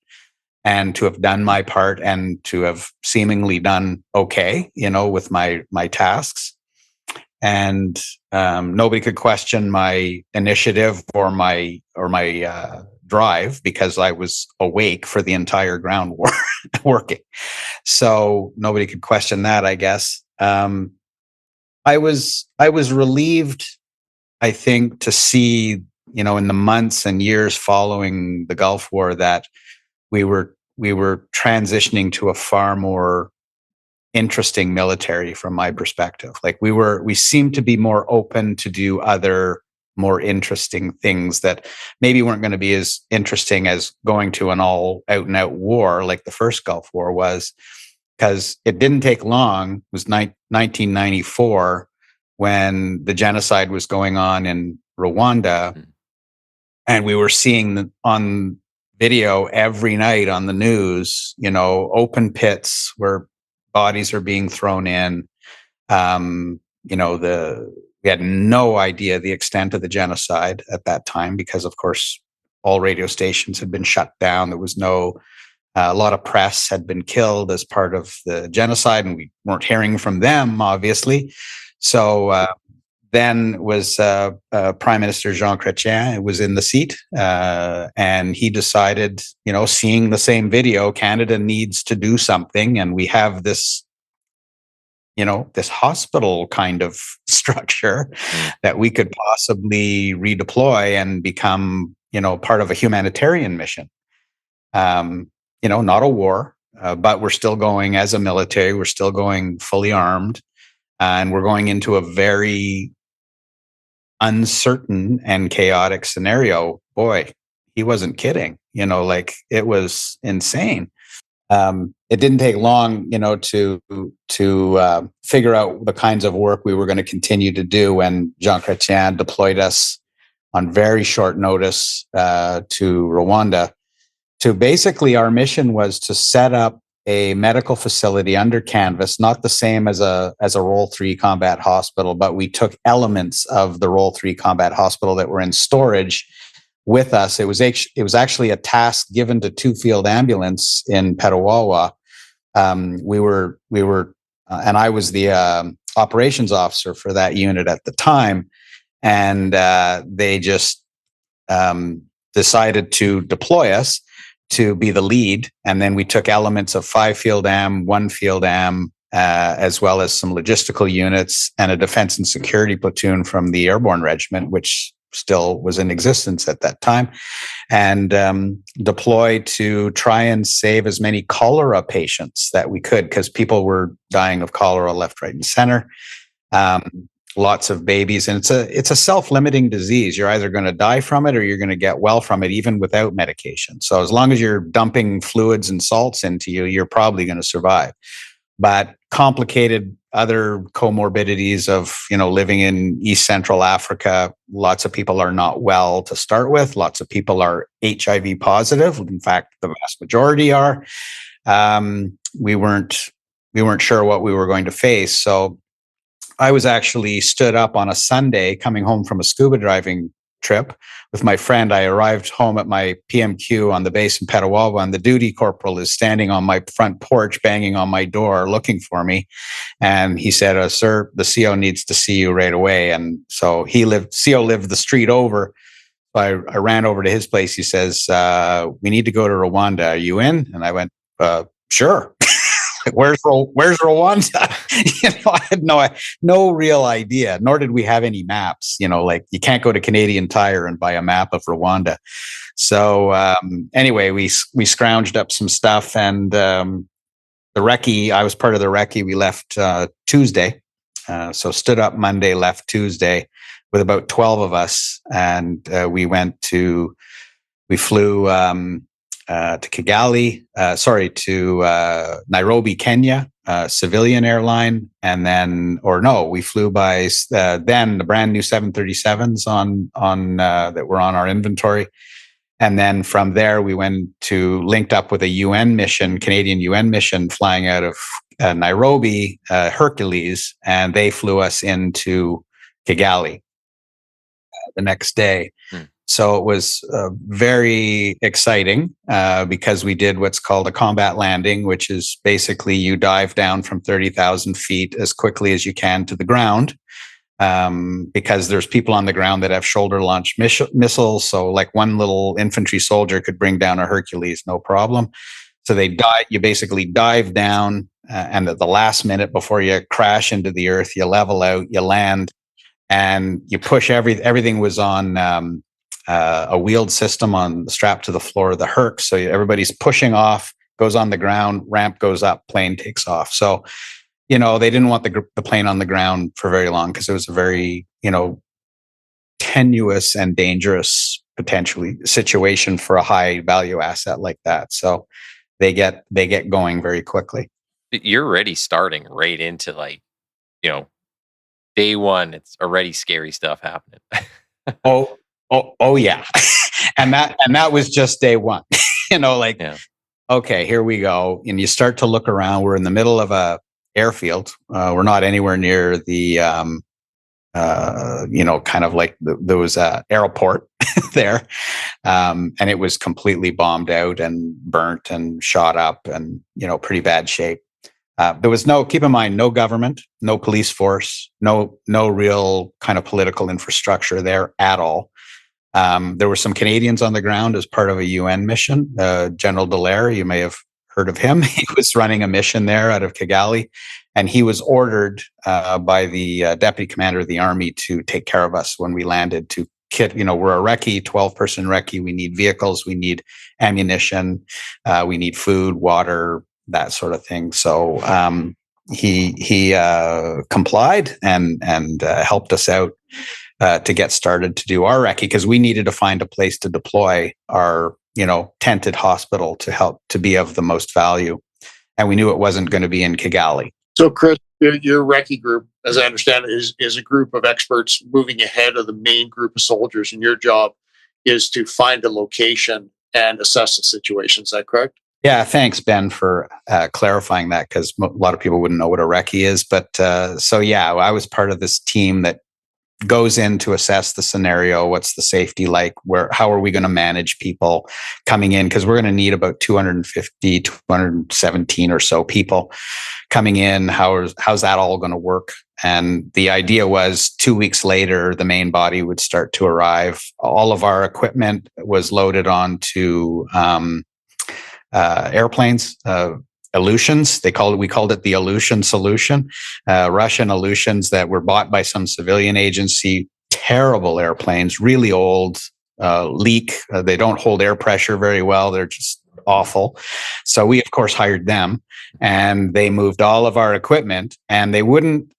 and to have done my part and to have seemingly done okay, with my tasks. And nobody could question my initiative or my drive, because I was awake for the entire ground war working. So nobody could question that, I guess. I was relieved, I think, to see, in the months and years following the Gulf War, that we were transitioning to a far more interesting military from my perspective. Like we seemed to be more open to do other more interesting things that maybe weren't going to be as interesting as going to an all out and out war like the first Gulf War was, because it didn't take long. It was 1994 when the genocide was going on in Rwanda, and we were seeing on video every night on the news, open pits where bodies are being thrown in. We had no idea the extent of the genocide at that time, because, of course, all radio stations had been shut down. There was a lot of press had been killed as part of the genocide, and we weren't hearing from them, obviously. So then was Prime Minister Jean Chrétien was in the seat, and he decided, seeing the same video, Canada needs to do something, and we have this, this hospital kind of structure that we could possibly redeploy and become, part of a humanitarian mission. Not a war, but we're still going as a military. We're still going fully armed, and we're going into a very uncertain and chaotic scenario. Boy, he wasn't kidding. It was insane. it didn't take long, to figure out the kinds of work we were going to continue to do when Jean Chrétien deployed us on very short notice to Rwanda. To basically, our mission was to set up a medical facility under canvas, not the same as a Role 3 combat hospital, but we took elements of the Role 3 combat hospital that were in storage with us. It was actually a task given to 2 field ambulance in Petawawa. We were, and I was the operations officer for that unit at the time, and they just decided to deploy us to be the lead. And then we took elements of 5 field am, 1 field am, as well as some logistical units and a defense and security platoon from the Airborne Regiment, which still was in existence at that time, and deployed to try and save as many cholera patients that we could, because people were dying of cholera left, right, and center. Lots of babies, and it's a self-limiting disease. You're either going to die from it or you're going to get well from it, even without medication. So as long as you're dumping fluids and salts into you, you're probably going to survive. But complicated other comorbidities of, living in East Central Africa, lots of people are not well to start with. Lots of people are HIV positive. In fact, the vast majority are. We weren't sure what we were going to face. So I was actually stood up on a Sunday coming home from a scuba diving trip with my friend. I arrived home at my PMQ on the base in Petawawa, and the duty corporal is standing on my front porch, banging on my door, looking for me. And he said, "Sir, the CO needs to see you right away." And so CO lived the street over. So I ran over to his place. He says, "We need to go to Rwanda. Are you in?" And I went, "Sure." Where's Rwanda? I had no real idea, nor did we have any maps. Like, you can't go to Canadian Tire and buy a map of Rwanda. So anyway, we scrounged up some stuff, and the recce, I was part of the recce. We left Tuesday. So stood up Monday, left Tuesday with about 12 of us. And we flew to Kigali, to Nairobi, Kenya, civilian airline. And then, we flew by then the brand new 737s on that were on our inventory. And then from there, we linked up with a UN mission, Canadian UN mission, flying out of Nairobi, Hercules, and they flew us into Kigali the next day. So it was very exciting because we did what's called a combat landing, which is basically you dive down from 30,000 feet as quickly as you can to the ground, because there's people on the ground that have shoulder-launched missiles. So like one little infantry soldier could bring down a Hercules, no problem. So you basically dive down, and at the last minute before you crash into the earth, you level out, you land, and you push everything was on a wheeled system on the strap to the floor of the Herc. So everybody's pushing off, goes on the ground, ramp goes up, plane takes off. So, they didn't want the plane on the ground for very long because it was a very, tenuous and dangerous potentially situation for a high value asset like that. So they get going very quickly. You're already starting right into day one. It's already scary stuff happening. Oh yeah. and that was just day one. Yeah. Okay, here we go. And you start to look around. We're in the middle of a airfield. We're not anywhere near the kind of like there was a airport there. And it was completely bombed out and burnt and shot up and, pretty bad shape. There was keep in mind, no government, no police force, no real kind of political infrastructure there at all. There were some Canadians on the ground as part of a UN mission. General Dallaire, you may have heard of him. He was running a mission there out of Kigali, and he was ordered by the deputy commander of the army to take care of us when we landed. To kit, we're a recce, 12-person recce. We need vehicles, we need ammunition, we need food, water, that sort of thing. So he complied and helped us out to get started to do our recce, because we needed to find a place to deploy our tented hospital to help to be of the most value. and we knew it wasn't going to be in Kigali. So, Chris, your recce group, as I understand it, is a group of experts moving ahead of the main group of soldiers, and your job is to find a location and assess the situation. Is that correct? Yeah, thanks, Ben, for clarifying that, because a lot of people wouldn't know what a recce is. But I was part of this team that goes in to assess the scenario. What's the safety like? How are we going to manage people coming in? Because we're going to need about 250, 217 or so people coming in. How's that all going to work? And the idea was 2 weeks later, the main body would start to arrive. All of our equipment was loaded onto airplanes, Aleutians. We called it the Aleutian solution. Russian Aleutians that were bought by some civilian agency. Terrible airplanes, really old, leak. They don't hold air pressure very well. They're just awful. So we, of course, hired them, and they moved all of our equipment, and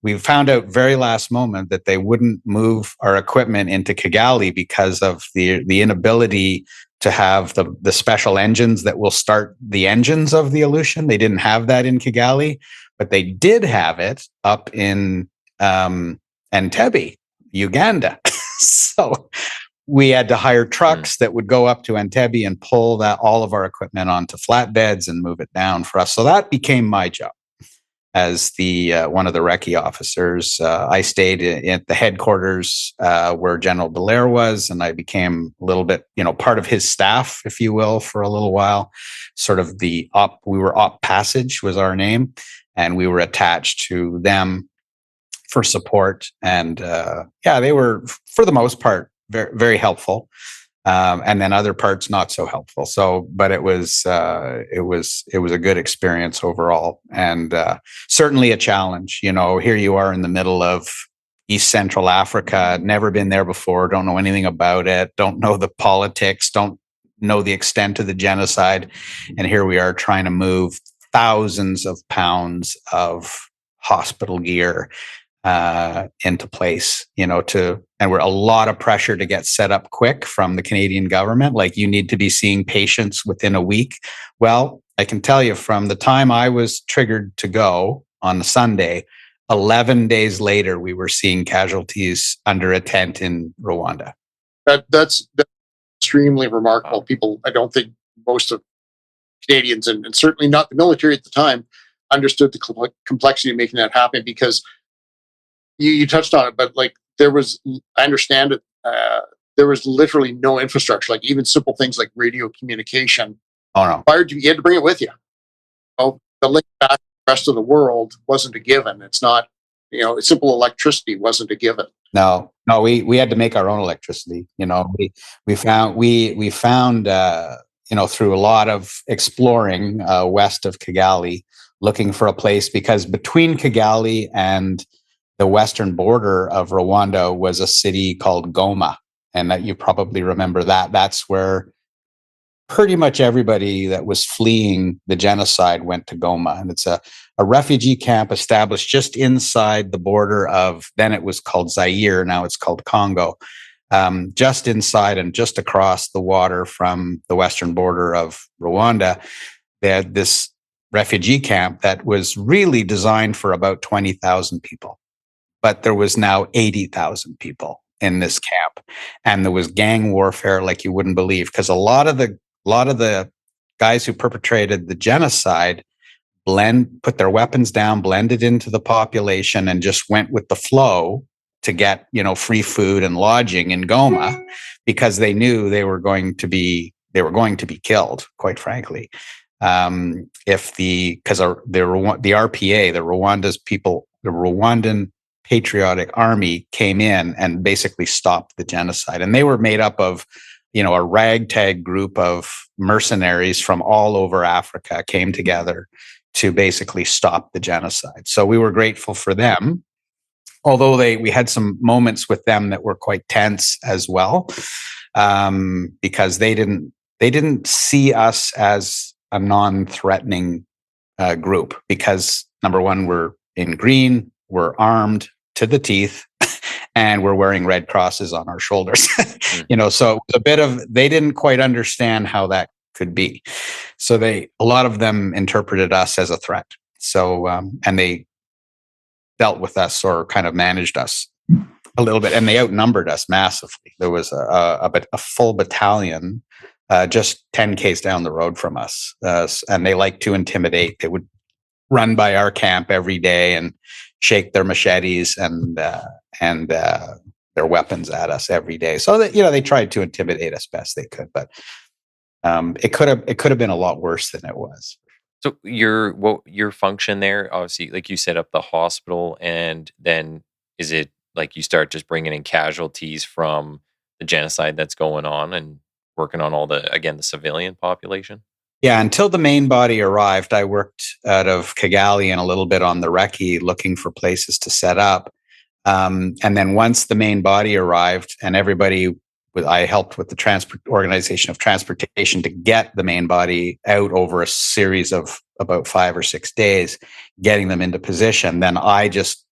we found out very last moment that they wouldn't move our equipment into Kigali because of the inability to have the special engines that will start the engines of the Aleutian. They didn't have that in Kigali, but they did have it up in Entebbe, Uganda. So we had to hire trucks that would go up to Entebbe and pull all of our equipment onto flatbeds and move it down for us. So that became my job as the one of the recce officers. I stayed at the headquarters where General Dallaire was, and I became a little bit, part of his staff, if you will, for a little while. Sort of we were Op Passage was our name, and we were attached to them for support. And they were, for the most part, very, very helpful. And then other parts not so helpful. So, but it was a good experience overall, and certainly a challenge. Here you are in the middle of East Central Africa, never been there before, don't know anything about it, don't know the politics, don't know the extent of the genocide, and here we are trying to move thousands of pounds of hospital gear into place, and we're a lot of pressure to get set up quick from the Canadian government. Like, you need to be seeing patients within a week. Well, I can tell you, from the time I was triggered to go on the Sunday, 11 days later, we were seeing casualties under a tent in Rwanda. That's extremely remarkable. People, I don't think most of Canadians, and certainly not the military at the time, understood the complexity of making that happen, because you touched on it, but I understand it, there was literally no infrastructure, like even simple things like radio communication. Oh no. You had to bring it with you. The link back to the rest of the world wasn't a given. It's not, simple electricity wasn't a given. No, we had to make our own electricity. We found through a lot of exploring west of Kigali, looking for a place, because between Kigali and the western border of Rwanda was a city called Goma, and that you probably remember that. That's where pretty much everybody that was fleeing the genocide went to Goma. And it's a refugee camp established just inside the border of, then it was called Zaire, now it's called Congo, just inside and just across the water from the western border of Rwanda. They had this refugee camp that was really designed for about 20,000 people. But there was now 80,000 people in this camp, and there was gang warfare like you wouldn't believe, because a lot of the guys who perpetrated the genocide put their weapons down, blended into the population, and just went with the flow to get free food and lodging in Goma, because they knew they were going to be killed, quite frankly. Because the RPA, the Rwandan Patriotic Army came in and basically stopped the genocide. And they were made up of, a ragtag group of mercenaries from all over Africa came together to basically stop the genocide. So we were grateful for them, although we had some moments with them that were quite tense as well, because they didn't see us as a non-threatening group, because number one, we're in green, we're armed to the teeth, and we're wearing red crosses on our shoulders. So it was a bit of, they didn't quite understand how that could be. So a lot of them interpreted us as a threat. So, and they dealt with us or kind of managed us a little bit, and they outnumbered us massively. There was a full battalion just 10 k's down the road from us, and they liked to intimidate. They would run by our camp every day and shake their machetes and their weapons at us every day. So that, they tried to intimidate us best they could, but it could have been a lot worse than it was. So your function there, obviously, like you set up the hospital, and then is it like you start just bringing in casualties from the genocide that's going on and working on all the civilian population? Yeah, until the main body arrived, I worked out of Kigali and a little bit on the recce looking for places to set up. And then once the main body arrived and I helped with the organization of transportation to get the main body out over a series of about 5 or 6 days, getting them into position. Then I just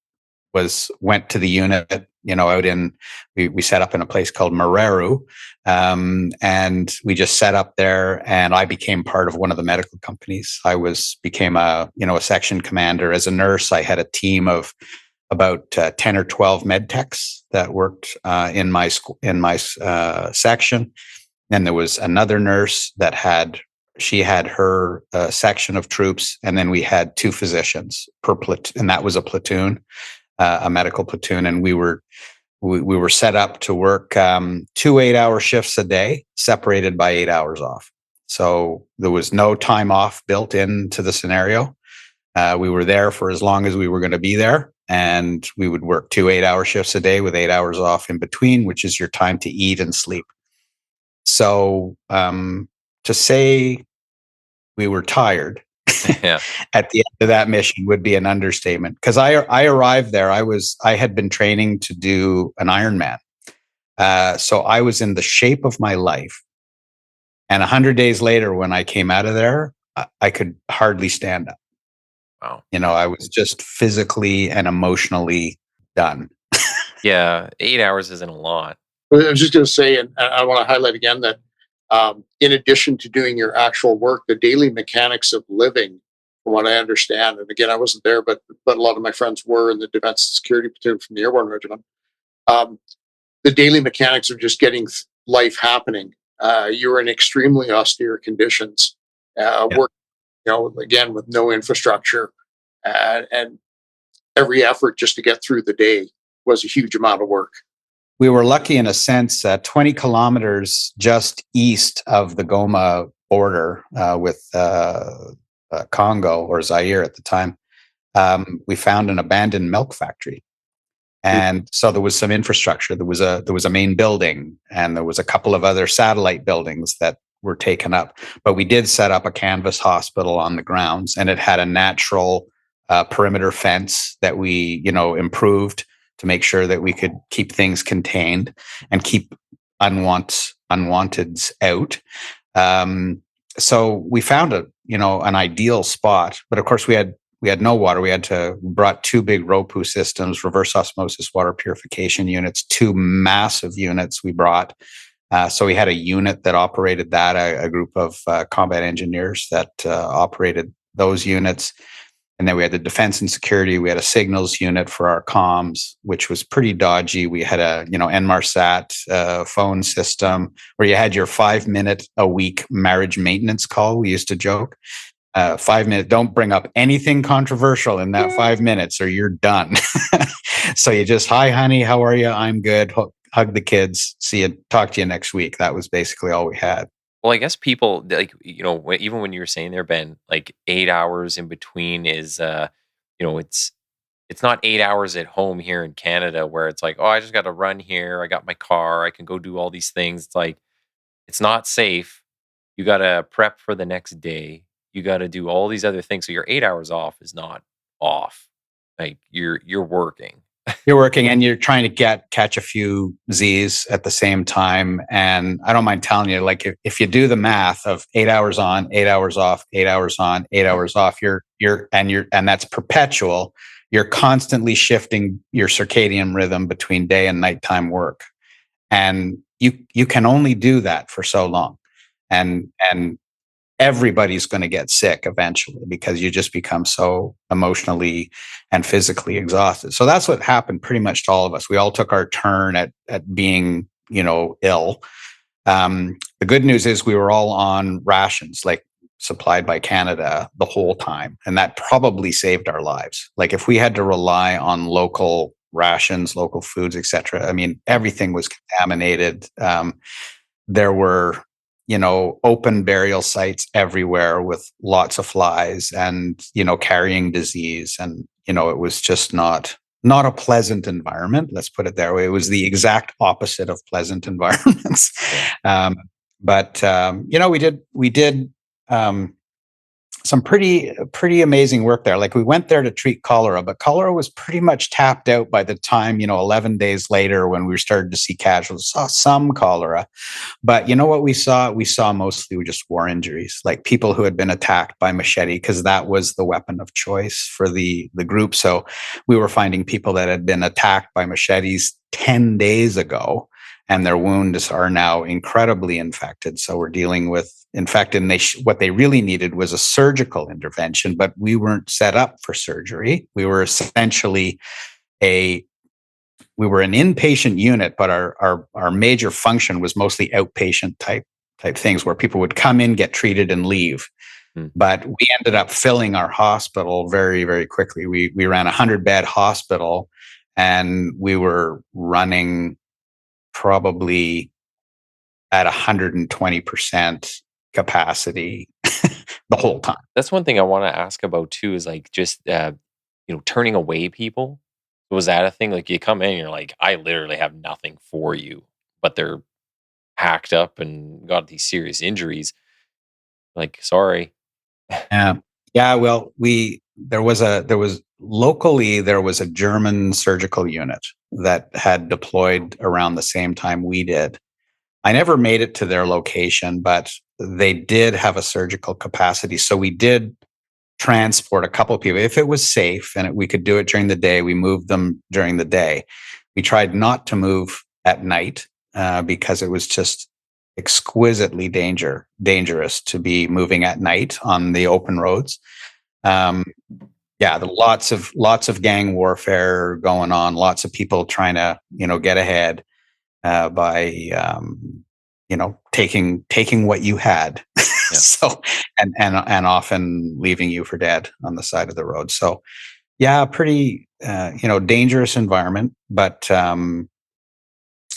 went to the unit, we set up in a place called Mereru, and we just set up there. And I became part of one of the medical companies. I became a section commander. As a nurse, I had a team of about 10 or 12 med techs that worked in my section. And there was another nurse that had her section of troops. And then we had 2 physicians per platoon, and that was a platoon, a medical platoon. And we were set up to work 2 8-hour shifts a day, separated by 8 hours off. So there was no time off built into the scenario. We were there for as long as we were going to be there. And we would work 2 8-hour shifts a day with 8 hours off in between, which is your time to eat and sleep. So to say we were tired at the end of that mission would be an understatement. Because I arrived there, I had been training to do an Ironman. So I was in the shape of my life. And 100 days later, when I came out of there, I could hardly stand up. Wow. I was just physically and emotionally done. Yeah, 8 hours isn't a lot. I was just going to say, and I want to highlight again that in addition to doing your actual work, the daily mechanics of living, from what I understand, and again, I wasn't there, but a lot of my friends were in the Defense and Security Platoon from the Airborne Regiment. The daily mechanics of just getting life happening. You were in extremely austere conditions, work, again, with no infrastructure, and every effort just to get through the day was a huge amount of work. We were lucky in a sense, 20 kilometers just east of the Goma border with Congo, or Zaire at the time, we found an abandoned milk factory. And so there was some infrastructure. There was a main building, and there was a couple of other satellite buildings that were taken up. But we did set up a canvas hospital on the grounds, and it had a natural perimeter fence that we, improved to make sure that we could keep things contained and keep unwanteds out. So we found an ideal spot, but of course we had no water. We brought 2 big ROPU systems, reverse osmosis water purification units, 2 massive units we brought. So we had a unit that operated that, a group of combat engineers that operated those units. And then we had the defense and security. We had a signals unit for our comms, which was pretty dodgy. We had a, Nmarsat phone system where you had your 5-minute a week marriage maintenance call. We used to joke, 5 minutes. Don't bring up anything controversial in that 5 minutes or you're done. So you just, hi, honey, how are you? I'm good. Hug the kids. See you. Talk to you next week. That was basically all we had. Well, I guess people even when you were saying there, Ben, like 8 hours in between is, it's not 8 hours at home here in Canada where it's like, oh, I just got to run here. I got my car. I can go do all these things. It's like, it's not safe. You got to prep for the next day. You got to do all these other things. So your 8 hours off is not off. Like you're working. You're working and you're trying to catch a few Z's at the same time. And I don't mind telling you, like if you do the math of 8 hours on, 8 hours off, 8 hours on, 8 hours off, and that's perpetual. You're constantly shifting your circadian rhythm between day and nighttime work. And you can only do that for so long. And everybody's going to get sick eventually because you just become so emotionally and physically exhausted. So that's what happened pretty much to all of us. We all took our turn at being, ill. The good news is we were all on rations, like supplied by Canada the whole time. And that probably saved our lives. Like if we had to rely on local rations, local foods, etc. I mean, everything was contaminated. There were, open burial sites everywhere with lots of flies and, carrying disease. And, it was just not a pleasant environment. Let's put it that way. It was the exact opposite of pleasant environments. We did some pretty amazing work there. Like we went there to treat cholera, but cholera was pretty much tapped out by the time, 11 days later when we started to see casualties. Saw some cholera, but you know what we saw? We saw mostly just war injuries, like people who had been attacked by machete, because that was the weapon of choice for the group. So we were finding people that had been attacked by machetes 10 days ago, and their wounds are now incredibly infected. So we're dealing with infected, and what they really needed was a surgical intervention, but we weren't set up for surgery. We were essentially an inpatient unit, but our major function was mostly outpatient type things where people would come in, get treated, and leave. But we ended up filling our hospital very, very quickly. We ran a 100-bed hospital, and we were running probably at 120% capacity the whole time. That's one thing I want to ask about too, is like just turning away people. Was that a thing? Like you come in and you're like, I literally have nothing for you, but they're hacked up and got these serious injuries. Like, sorry. Yeah. Well, there was a German surgical unit that had deployed around the same time we did. I never made it to their location, but they did have a surgical capacity. So we did transport a couple of people. If it was safe and we could do it during the day, we moved them during the day. We tried not to move at night because it was just exquisitely dangerous to be moving at night on the open roads. Lots of gang warfare going on, lots of people trying to, get ahead by taking what you had. Yeah. So and often leaving you for dead on the side of the road. So yeah, pretty dangerous environment, but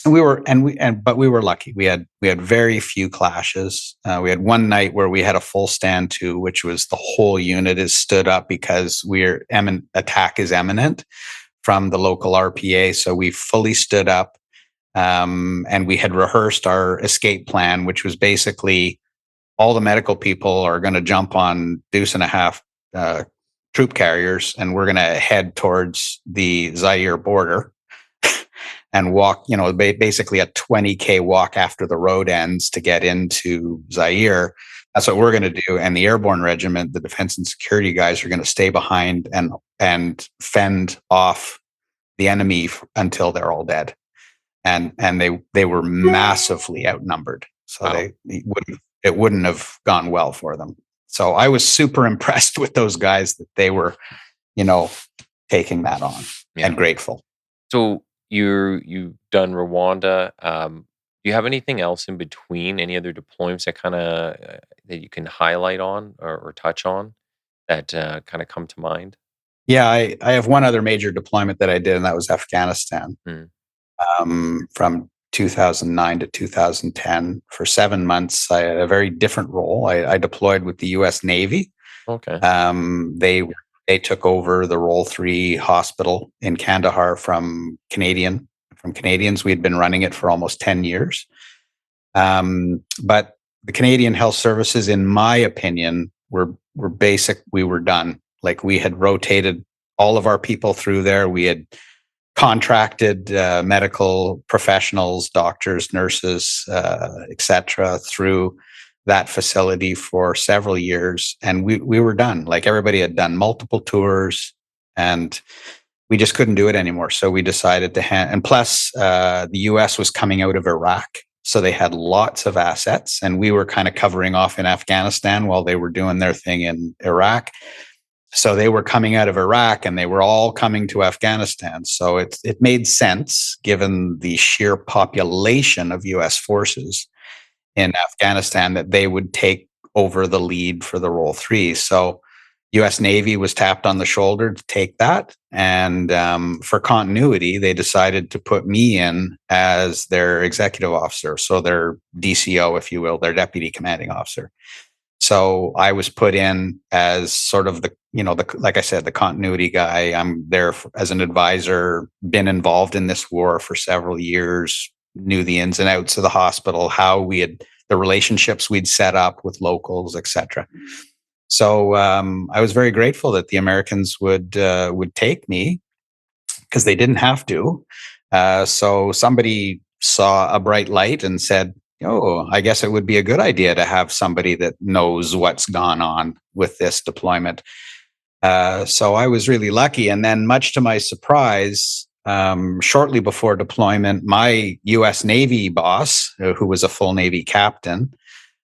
we were lucky. We had very few clashes. We had one night where we had a full stand to, which was the whole unit is stood up because attack is imminent from the local RPA. So we fully stood up. And we had rehearsed our escape plan, which was basically all the medical people are going to jump on deuce and a half troop carriers, and we're going to head towards the Zaire border and walk, basically a 20K walk after the road ends to get into Zaire. That's what we're going to do. And the airborne regiment, the defense and security guys, are going to stay behind and fend off the enemy until they're all dead. And they were massively outnumbered, so wow. It wouldn't have gone well for them. So I was super impressed with those guys that they were, taking that on, and grateful. So you've done Rwanda. Do you have anything else in between? Any other deployments that kind of that you can highlight on or touch on that kind of come to mind? Yeah, I have one other major deployment that I did, and that was Afghanistan. From 2009 to 2010 for 7 months. I had a very different role. I deployed with the U.S. Navy. Okay. They took over the Role 3 hospital in Kandahar from Canadians. We had been running it for almost 10 years. But the Canadian Health Services, in my opinion, were basic. We were done. Like we had rotated all of our people through there. We had contracted medical professionals, doctors, nurses, etc., through that facility for several years, and we were done. Like everybody had done multiple tours, and we just couldn't do it anymore. So we decided to and plus the U.S. was coming out of Iraq, So they had lots of assets, and we were kind of covering off in Afghanistan while they were doing their thing in Iraq. So they were coming out of Iraq and they were all coming to Afghanistan. So it made sense, given the sheer population of US forces in Afghanistan, that they would take over the lead for the Role 3. So US Navy was tapped on the shoulder to take that. And for continuity, they decided to put me in as their executive officer. So their DCO, if you will, their deputy commanding officer. So I was put in as sort of like I said, the continuity guy. I'm there as an advisor, been involved in this war for several years, knew the ins and outs of the hospital, the relationships we'd set up with locals, etc. So I was very grateful that the Americans would take me, because they didn't have to. So somebody saw a bright light and said, "Oh, I guess it would be a good idea to have somebody that knows what's gone on with this deployment." So I was really lucky. And then, much to my surprise, shortly before deployment, my US Navy boss, who was a full Navy captain,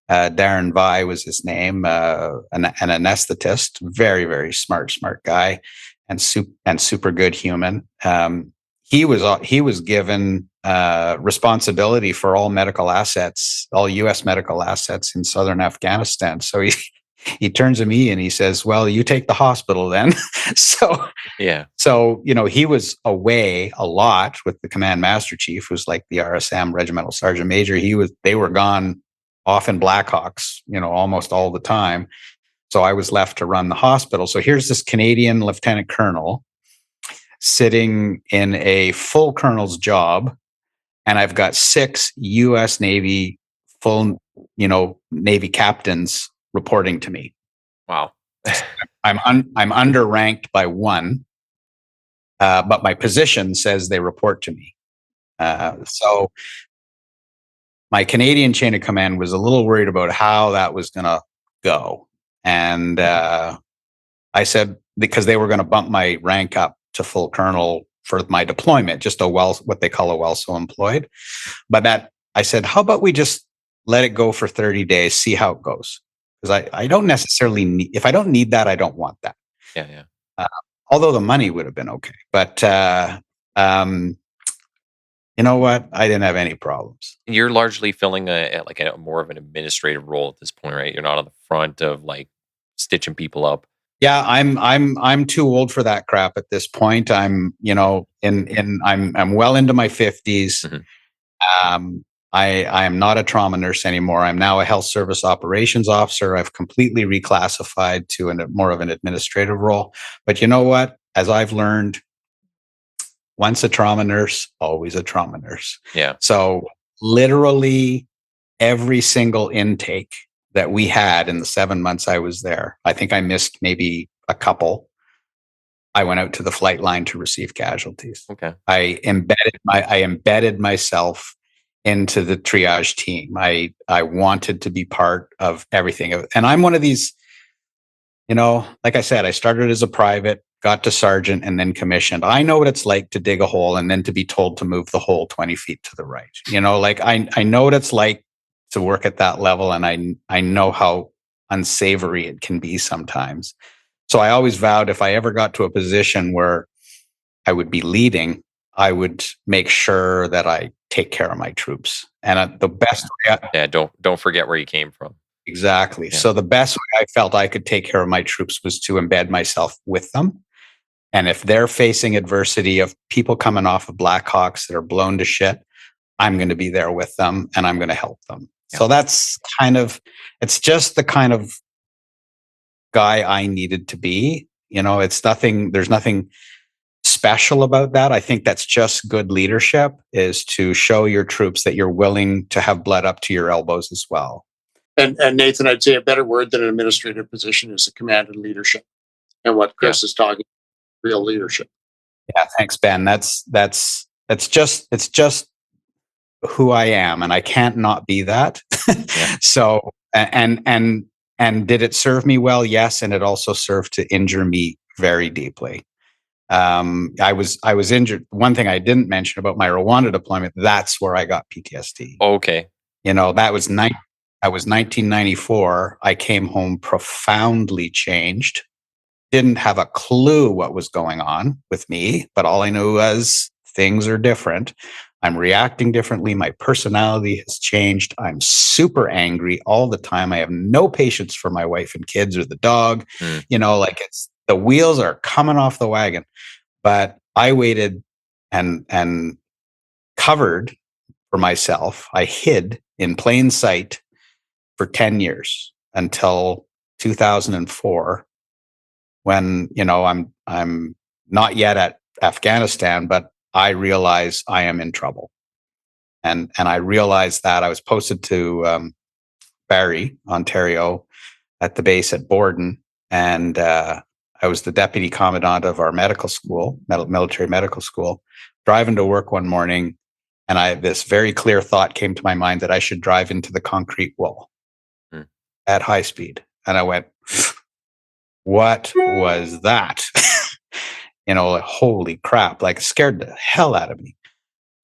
Darren Vi was his name, an anesthetist, very, very smart guy, and super good human. He was given responsibility for all medical assets, all U.S. medical assets in southern Afghanistan. So he turns to me and he says, "Well, you take the hospital then." So he was away a lot with the command master chief, who's like the RSM, regimental sergeant major. They were gone off in Blackhawks, almost all the time. So I was left to run the hospital. So here's this Canadian lieutenant colonel sitting in a full colonel's job, and I've got 6 U.S. Navy full, Navy captains reporting to me. Wow. I'm underranked by 1, but my position says they report to me. So my Canadian chain of command was a little worried about how that was going to go. And I said, because they were going to bump my rank up to full colonel for my deployment, just what they call a well so employed. But I said, how about we just let it go for 30 days, see how it goes? Because I don't necessarily need, if I don't need that, I don't want that. Yeah. Although the money would have been okay. But you know what? I didn't have any problems. You're largely filling a more of an administrative role at this point, right? You're not on the front of stitching people up. Yeah, I'm too old for that crap at this point. I'm well into my 50s. Mm-hmm. I am not a trauma nurse anymore. I'm now a health service operations officer. I've completely reclassified to more of an administrative role. But you know what? As I've learned, once a trauma nurse, always a trauma nurse. Yeah. So literally every single intake that we had in the 7 months I was there, I think I missed maybe a couple. I went out to the flight line to receive casualties. Okay. I embedded myself into the triage team. I wanted to be part of everything. And I'm one of these, like I said, I started as a private, got to sergeant, and then commissioned. I know what it's like to dig a hole and then to be told to move the hole 20 feet to the right. I know what it's like to work at that level, and I know how unsavory it can be sometimes. So I always vowed, if I ever got to a position where I would be leading, I would make sure that I take care of my troops. And the best way don't forget where you came from. Exactly. Yeah. So the best way I felt I could take care of my troops was to embed myself with them. And if they're facing adversity of people coming off of Blackhawks that are blown to shit, I'm going to be there with them and I'm going to help them. Yeah. So that's it's just the kind of guy I needed to be. There's nothing special about that. I think that's just good leadership, is to show your troops that you're willing to have blood up to your elbows as well. And Nathan, I'd say a better word than an administrative position is a command and leadership. And what Chris is talking, real leadership. Yeah, thanks, Ben. It's just who I am, and I can't not be that. Yeah. So, and did it serve me well? Yes, and it also served to injure me very deeply. I was injured. One thing I didn't mention about my Rwanda deployment, that's where I got PTSD. Okay. That was 1994. I came home profoundly changed. Didn't have a clue what was going on with me, but all I knew was things are different. I'm reacting differently. My personality has changed. I'm super angry all the time. I have no patience for my wife and kids or the dog. Like it's the wheels are coming off the wagon. But I waited and covered for myself. I hid in plain sight for 10 years until 2004 when, I'm not yet at Afghanistan, but I realize I am in trouble. And I realized that I was posted to Barrie, Ontario, at the base at Borden, and I was the deputy commandant of our medical school, military medical school, driving to work one morning, and this very clear thought came to my mind that I should drive into the concrete wall at high speed. And I went, what was that? Holy crap, like scared the hell out of me.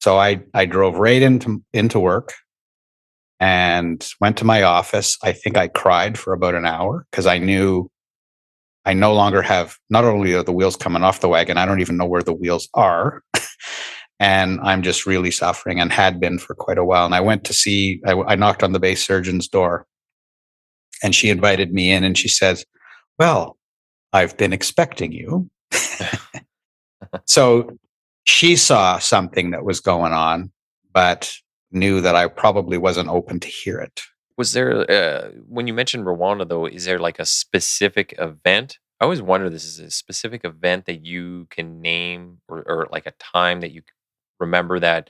So I drove right into work and went to my office. I think I cried for about an hour because I knew I no longer have, not only are the wheels coming off the wagon, I don't even know where the wheels are. And I'm just really suffering and had been for quite a while. And I went to see, I knocked on the base surgeon's door and she invited me in and she says, well, I've been expecting you. So she saw something that was going on, but knew that I probably wasn't open to hear it. Was there, when you mentioned Rwanda, though, is there like a specific event? I always wonder, this is a specific event that you can name or like a time that you remember that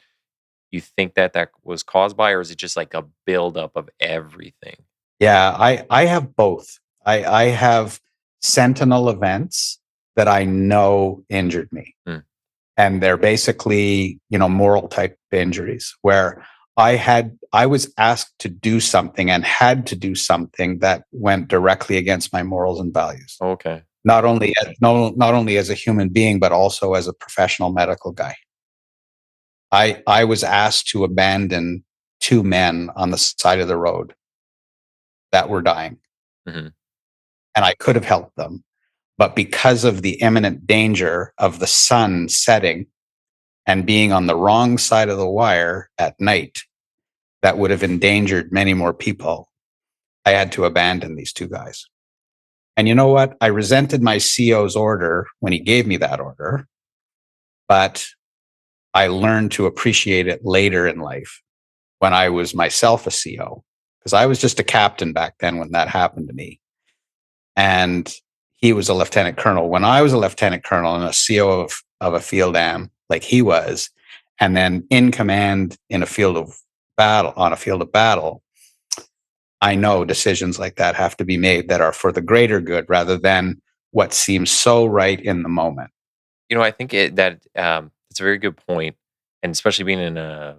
you think that was caused by, or is it just like a buildup of everything? Yeah, I have both. I have sentinel events that I know injured me. And they're basically, moral type injuries where I was asked to do something and had to do something that went directly against my morals and values. Okay. Not only as a human being, but also as a professional medical guy. I was asked to abandon two men on the side of the road that were dying. Mm-hmm. And I could have helped them. But because of the imminent danger of the sun setting and being on the wrong side of the wire at night, that would have endangered many more people, I had to abandon these two guys. And you know what? I resented my CO's order when he gave me that order, but I learned to appreciate it later in life when I was myself a CO, because I was just a captain back then when that happened to me. And he was a lieutenant colonel. When I was a lieutenant colonel and a CO of a field am like he was, and then in command in a field of battle, I know decisions like that have to be made that are for the greater good rather than what seems so right in the moment. I think it's a very good point, and especially being in I'll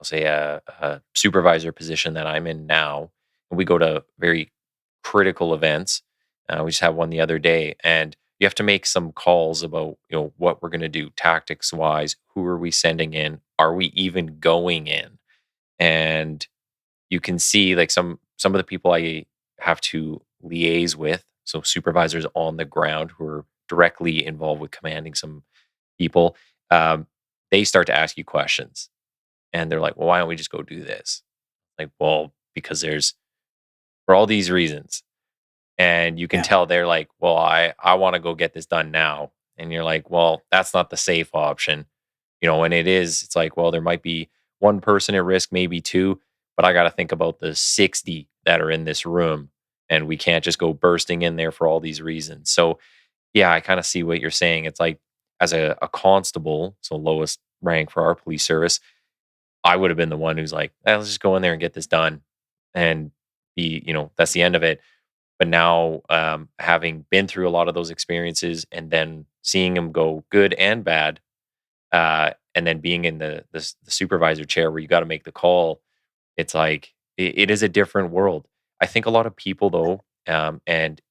say a supervisor position that I'm in now, and we go to very critical events. We just had one the other day, and you have to make some calls about what we're going to do tactics wise. Who are we sending in? Are we even going in? And you can see like some of the people I have to liaise with, so supervisors on the ground who are directly involved with commanding some people, they start to ask you questions, and they're like, well, why don't we just go do this? Like, well, because there's for all these reasons. And you can tell they're like, well, I want to go get this done now. And you're like, well, that's not the safe option. And it's like, well, there might be one person at risk, maybe two, but I got to think about the 60 that are in this room. And we can't just go bursting in there for all these reasons. So, yeah, I kind of see what you're saying. It's like, as a constable, so lowest rank for our police service, I would have been the one who's like, let's just go in there and get this done. And that's the end of it. But now, having been through a lot of those experiences and then seeing them go good and bad, and then being in the supervisor chair where you got to make the call, it's like it is a different world. I think a lot of people, though, and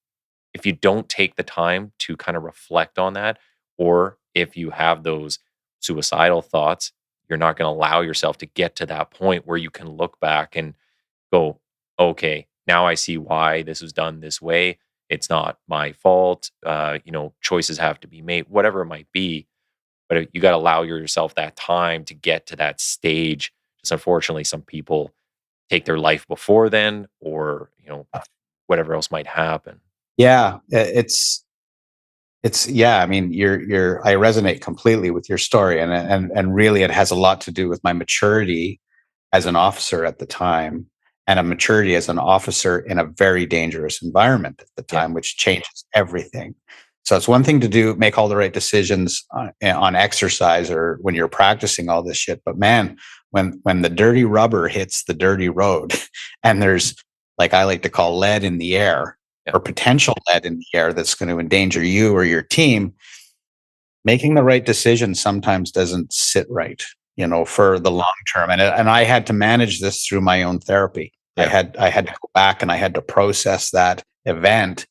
if you don't take the time to kind of reflect on that, Or if you have those suicidal thoughts, you're not going to allow yourself to get to that point where you can look back and go, okay, now I see why this was done this way. It's not my fault. Choices have to be made, whatever it might be. But you got to allow yourself that time to get to that stage. Just unfortunately, some people take their life before then, or whatever else might happen. Yeah, yeah. I mean, I resonate completely with your story, and really, it has a lot to do with my maturity as an officer at the time, and a maturity as an officer in a very dangerous environment at the time, which changes everything. So it's one thing to make all the right decisions on exercise or when you're practicing all this shit, but man, when the dirty rubber hits the dirty road, and there's, like I like to call, lead in the air, or potential lead in the air that's going to endanger you or your team, making the right decision sometimes doesn't sit right, for the long term. And I had to manage this through my own therapy. I had to go back and I had to process that event,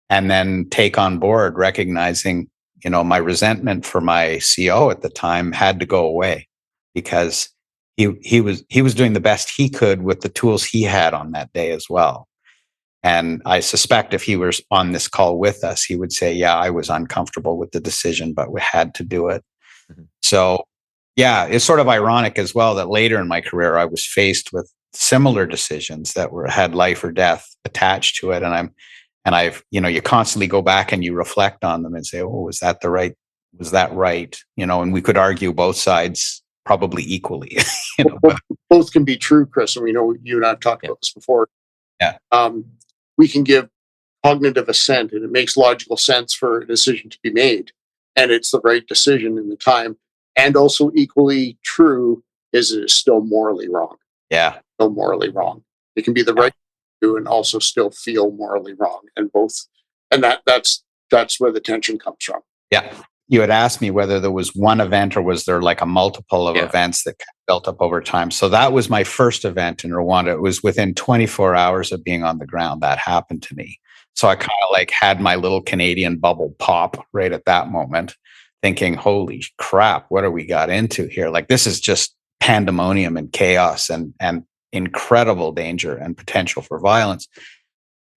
and then take on board recognizing, my resentment for my CO at the time had to go away, because he was doing the best he could with the tools he had on that day as well. And I suspect if he was on this call with us, he would say, yeah, I was uncomfortable with the decision, but we had to do it. Mm-hmm. So yeah, it's sort of ironic as well that later in my career, I was faced with similar decisions that had life or death attached to it. And I've, you constantly go back and you reflect on them and say, oh, was that right? And we could argue both sides probably equally. Both can be true, Chris. And we know you and I've talked about this before. Yeah. We can give cognitive assent, and it makes logical sense for a decision to be made, and it's the right decision in the time. And also equally true is it is still morally wrong. Yeah. Still morally wrong. It can be the right thing to do and also still feel morally wrong. And both, and that's where the tension comes from. Yeah. You had asked me whether there was one event or was there like a multiple of events that built up over time. So that was my first event in Rwanda. It was within 24 hours of being on the ground that happened to me. So I kind of like had my little Canadian bubble pop right at that moment, thinking, holy crap, what have we got into here? Like, this is just pandemonium and chaos and incredible danger and potential for violence.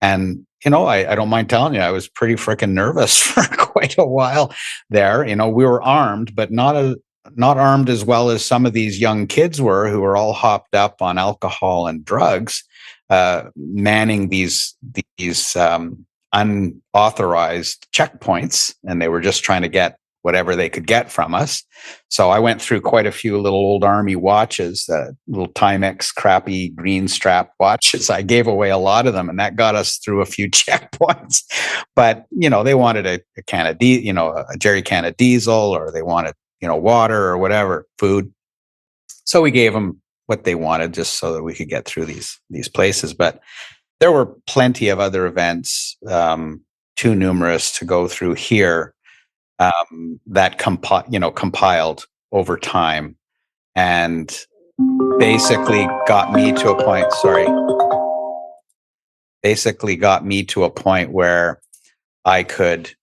And, I don't mind telling you, I was pretty freaking nervous for quite a while there. We were armed, but not armed as well as some of these young kids were, who were all hopped up on alcohol and drugs, manning these unauthorized checkpoints. And they were just trying to get whatever they could get from us. So I went through quite a few little old army watches, little Timex crappy green strap watches. I gave away a lot of them, and that got us through a few checkpoints. But, they wanted a can of a jerry can of diesel, or they wanted, water or whatever, food. So we gave them what they wanted just so that we could get through these places. But there were plenty of other events, too numerous to go through here, that compiled over time, and basically got me to a point. Basically got me to a point where I could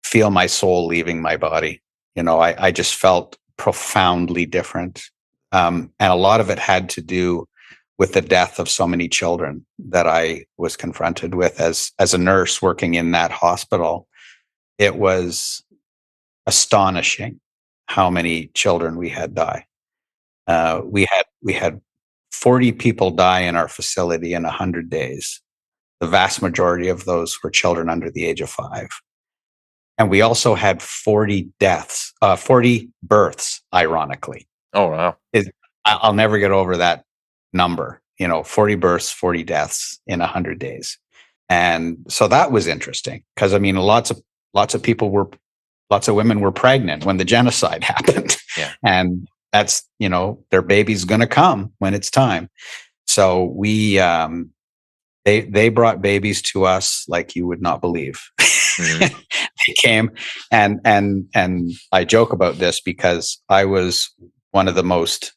feel my soul leaving my body. I just felt profoundly different, and a lot of it had to do with the death of so many children that I was confronted with as a nurse working in that hospital. It was astonishing how many children we had die. We had 40 people die in our facility in 100 days. The vast majority of those were children under the age of 5. And we also had 40 births, ironically. Oh, wow. I'll never get over that number, 40 births, 40 deaths in 100 days. And so that was interesting, because lots of women were pregnant when the genocide happened. Yeah. And that's, their baby's going to come when it's time. So they brought babies to us like you would not believe. Mm-hmm. They came, and I joke about this because I was one of the most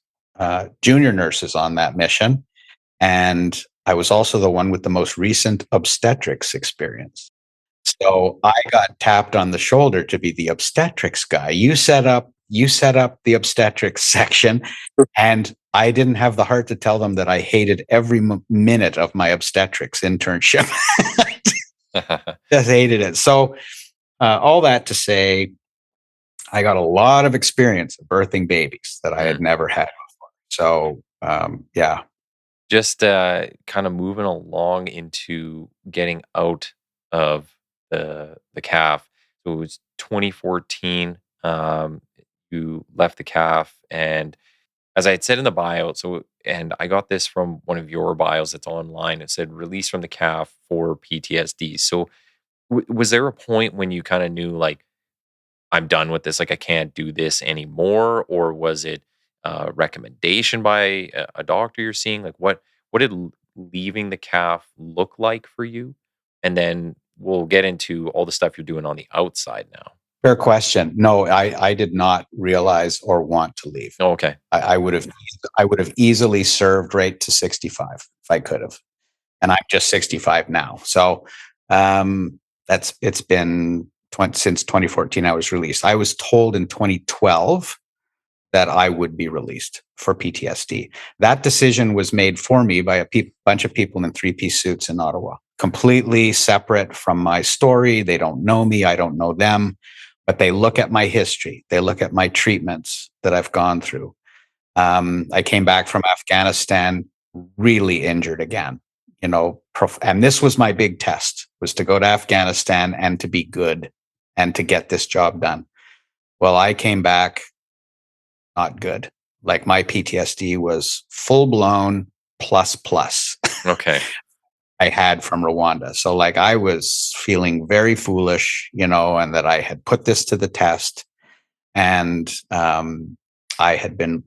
junior nurses on that mission. And I was also the one with the most recent obstetrics experience. So I got tapped on the shoulder to be the obstetrics guy. You set up the obstetrics section, and I didn't have the heart to tell them that I hated every minute of my obstetrics internship. Just hated it. So all that to say, I got a lot of experience of birthing babies that I had never had before. So yeah. Just kind of moving along into getting out of the calf. So it was 2014. You left the calf, and as I had said in the bio, and I got this from one of your bios that's online. It said release from the calf for PTSD. So was there a point when you kind of knew, like, I'm done with this, like I can't do this anymore, or was it a recommendation by a doctor you're seeing? Like what did leaving the calf look like for you? And then we'll get into all the stuff you're doing on the outside now. Fair question. No, I did not realize or want to leave. Oh, okay. I would have easily served right to 65 if I could have, and I'm just 65 now. So it's been since 2014 I was released. I was told in 2012 that I would be released for PTSD. That decision was made for me by a bunch of people in three-piece suits in Ottawa, completely separate from my story. They don't know me. I don't know them, but they look at my history. They look at my treatments that I've gone through. I came back from Afghanistan really injured again, and this was my big test, was to go to Afghanistan and to be good and to get this job done. Well, I came back not good. Like, my PTSD was full blown plus. Okay. I had from Rwanda. So like, I was feeling very foolish, and that I had put this to the test, and I had been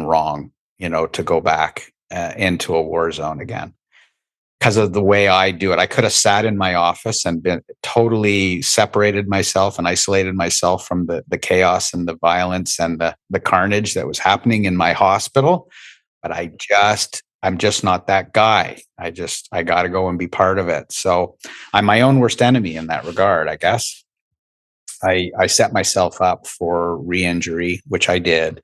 wrong, to go back into a war zone again. Because of the way I do it, I could have sat in my office and been totally separated myself and isolated myself from the chaos and the violence and the carnage that was happening in my hospital. But I'm just not that guy. I got to go and be part of it. So I'm my own worst enemy in that regard, I guess. I set myself up for re-injury, which I did.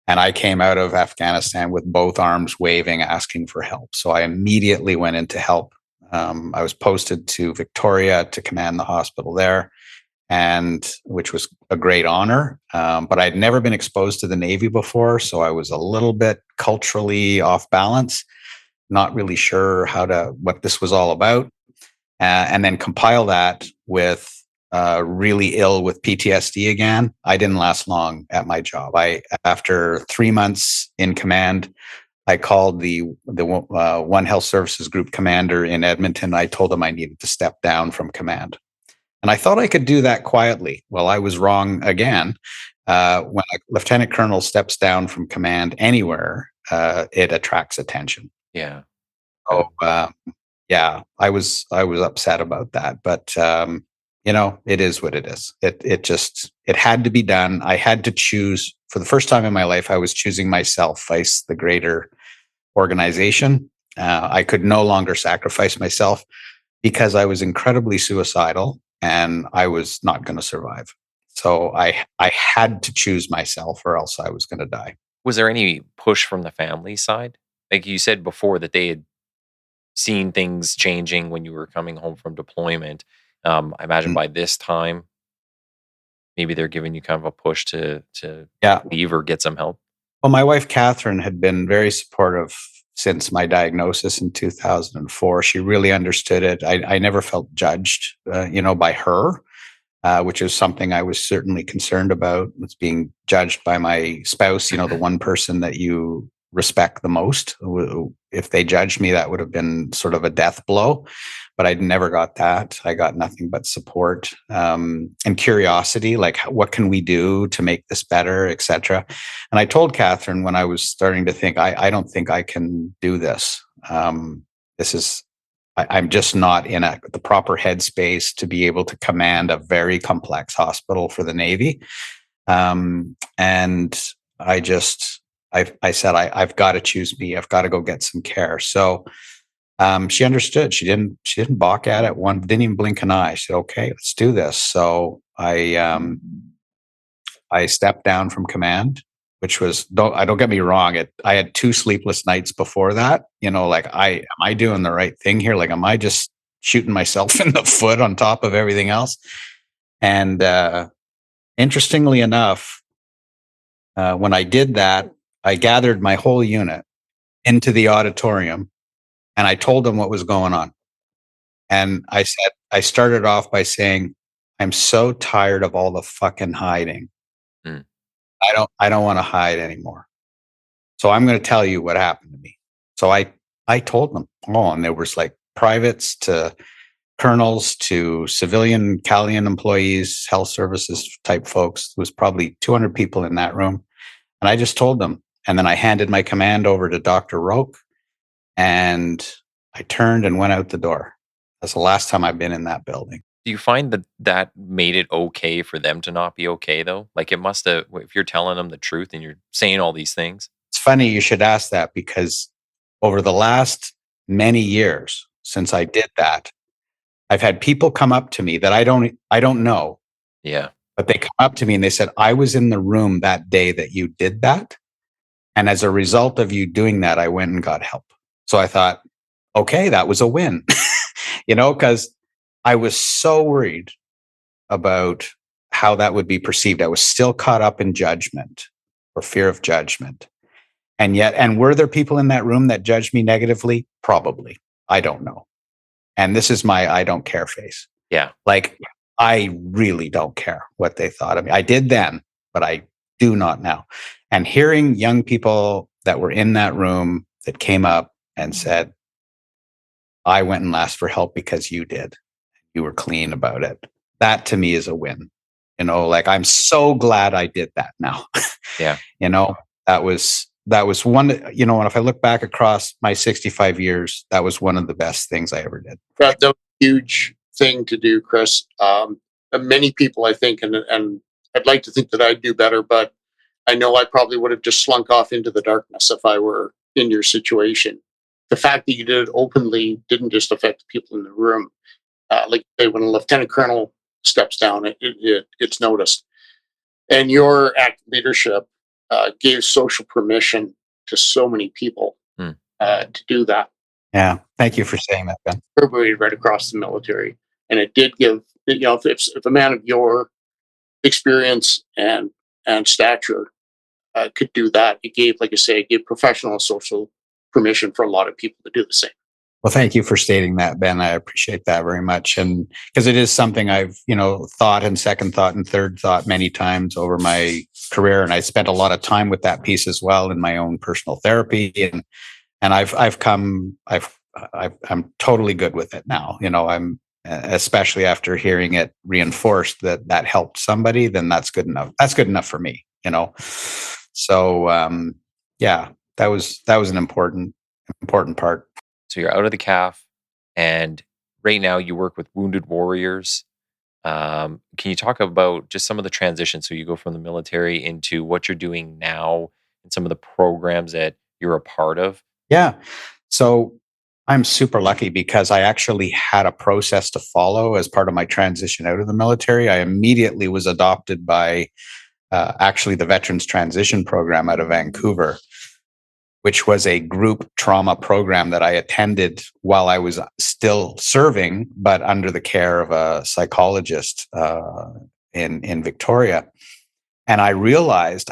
And I came out of Afghanistan with both arms waving, asking for help. So I immediately went into help. I was posted to Victoria to command the hospital there, and which was a great honor. But I'd never been exposed to the Navy before, so I was a little bit culturally off balance, not really sure what this was all about. And then compile that with really ill with PTSD again. I didn't last long at my job. After 3 months in command, I called the One Health Services Group commander in Edmonton. I told him I needed to step down from command. And I thought I could do that quietly. Well, I was wrong again. When a lieutenant colonel steps down from command anywhere, it attracts attention. Yeah. So, yeah, I was upset about that, but it is what it is. It had to be done. I had to choose. For the first time in my life, I was choosing myself, vice the greater organization. I could no longer sacrifice myself because I was incredibly suicidal and I was not going to survive. So I had to choose myself, or else I was going to die. Was there any push from the family side? Like you said before, that they had seen things changing when you were coming home from deployment. I imagine by this time, maybe they're giving you kind of a push to leave or get some help. Well, my wife, Catherine, had been very supportive since my diagnosis in 2004. She really understood it. I never felt judged, by her, which is something I was certainly concerned about, was being judged by my spouse, the one person that you respect the most. If they judged me, that would have been sort of a death blow. But I never got that. I got nothing but support and curiosity, like, what can we do to make this better, etc. And I told Catherine when I was starting to think, I don't think I can do this. I'm just not in the proper headspace to be able to command a very complex hospital for the Navy. And I said, I've got to choose me. I've got to go get some care. So She understood. She didn't balk at it. Didn't even blink an eye. She said, "Okay, let's do this." So I stepped down from command, which was, don't get me wrong. I had 2 sleepless nights before that. Like, am I doing the right thing here? Like, am I just shooting myself in the foot on top of everything else? And interestingly enough, when I did that, I gathered my whole unit into the auditorium and I told them what was going on. And I started off by saying, "I'm so tired of all the fucking hiding. Mm. I don't want to hide anymore. So I'm going to tell you what happened to me." So I told them all, and there was like privates to colonels to civilian Calian employees, health services type folks. There was probably 200 people in that room. And I just told them. And then I handed my command over to Dr. Roque, and I turned and went out the door. That's the last time I've been in that building. Do you find that made it okay for them to not be okay, though? Like, it must have, if you're telling them the truth and you're saying all these things. It's funny you should ask that, because over the last many years since I did that, I've had people come up to me that I don't know. Yeah. But they come up to me and they said, "I was in the room that day that you did that. And as a result of you doing that, I went and got help." So I thought, okay, that was a win, because I was so worried about how that would be perceived. I was still caught up in judgment or fear of judgment. And were there people in that room that judged me negatively? Probably. I don't know. And this is my I don't care face. Yeah. Like, I really don't care what they thought of me. I did then, but I do not now. And hearing young people that were in that room that came up and said, "I went and asked for help because you did. You were clean about it." That to me is a win. Like, I'm so glad I did that now. Yeah. That was one, and if I look back across my 65 years, that was one of the best things I ever did. That was a huge thing to do, Chris. Many people, I think, and I'd like to think that I'd do better, but I know I probably would have just slunk off into the darkness if I were in your situation. The fact that you did it openly didn't just affect the people in the room. Like, say, when a lieutenant colonel steps down, it's noticed. And your active leadership gave social permission to so many people to do that. Yeah. Thank you for saying that, Ben. Everybody right across the military. And it did give, if a man of your experience and stature could do that, it gave, like I say, it gave professional and social permission for a lot of people to do the same. Well, thank you for stating that, Ben. I appreciate that very much. And because it is something I've, thought and second thought and third thought many times over my career. And I spent a lot of time with that piece as well in my own personal therapy. And I'm totally good with it now. I'm, especially after hearing it reinforced that helped somebody, then that's good enough. That's good enough for me, So, yeah, that was an important part. So you're out of the CAF, and right now you work with wounded warriors. Can you talk about just some of the transitions? So you go from the military into what you're doing now and some of the programs that you're a part of. Yeah. So I'm super lucky because I actually had a process to follow as part of my transition out of the military. I immediately was adopted by actually the Veterans Transition Program out of Vancouver, which was a group trauma program that I attended while I was still serving, but under the care of a psychologist in Victoria. And I realized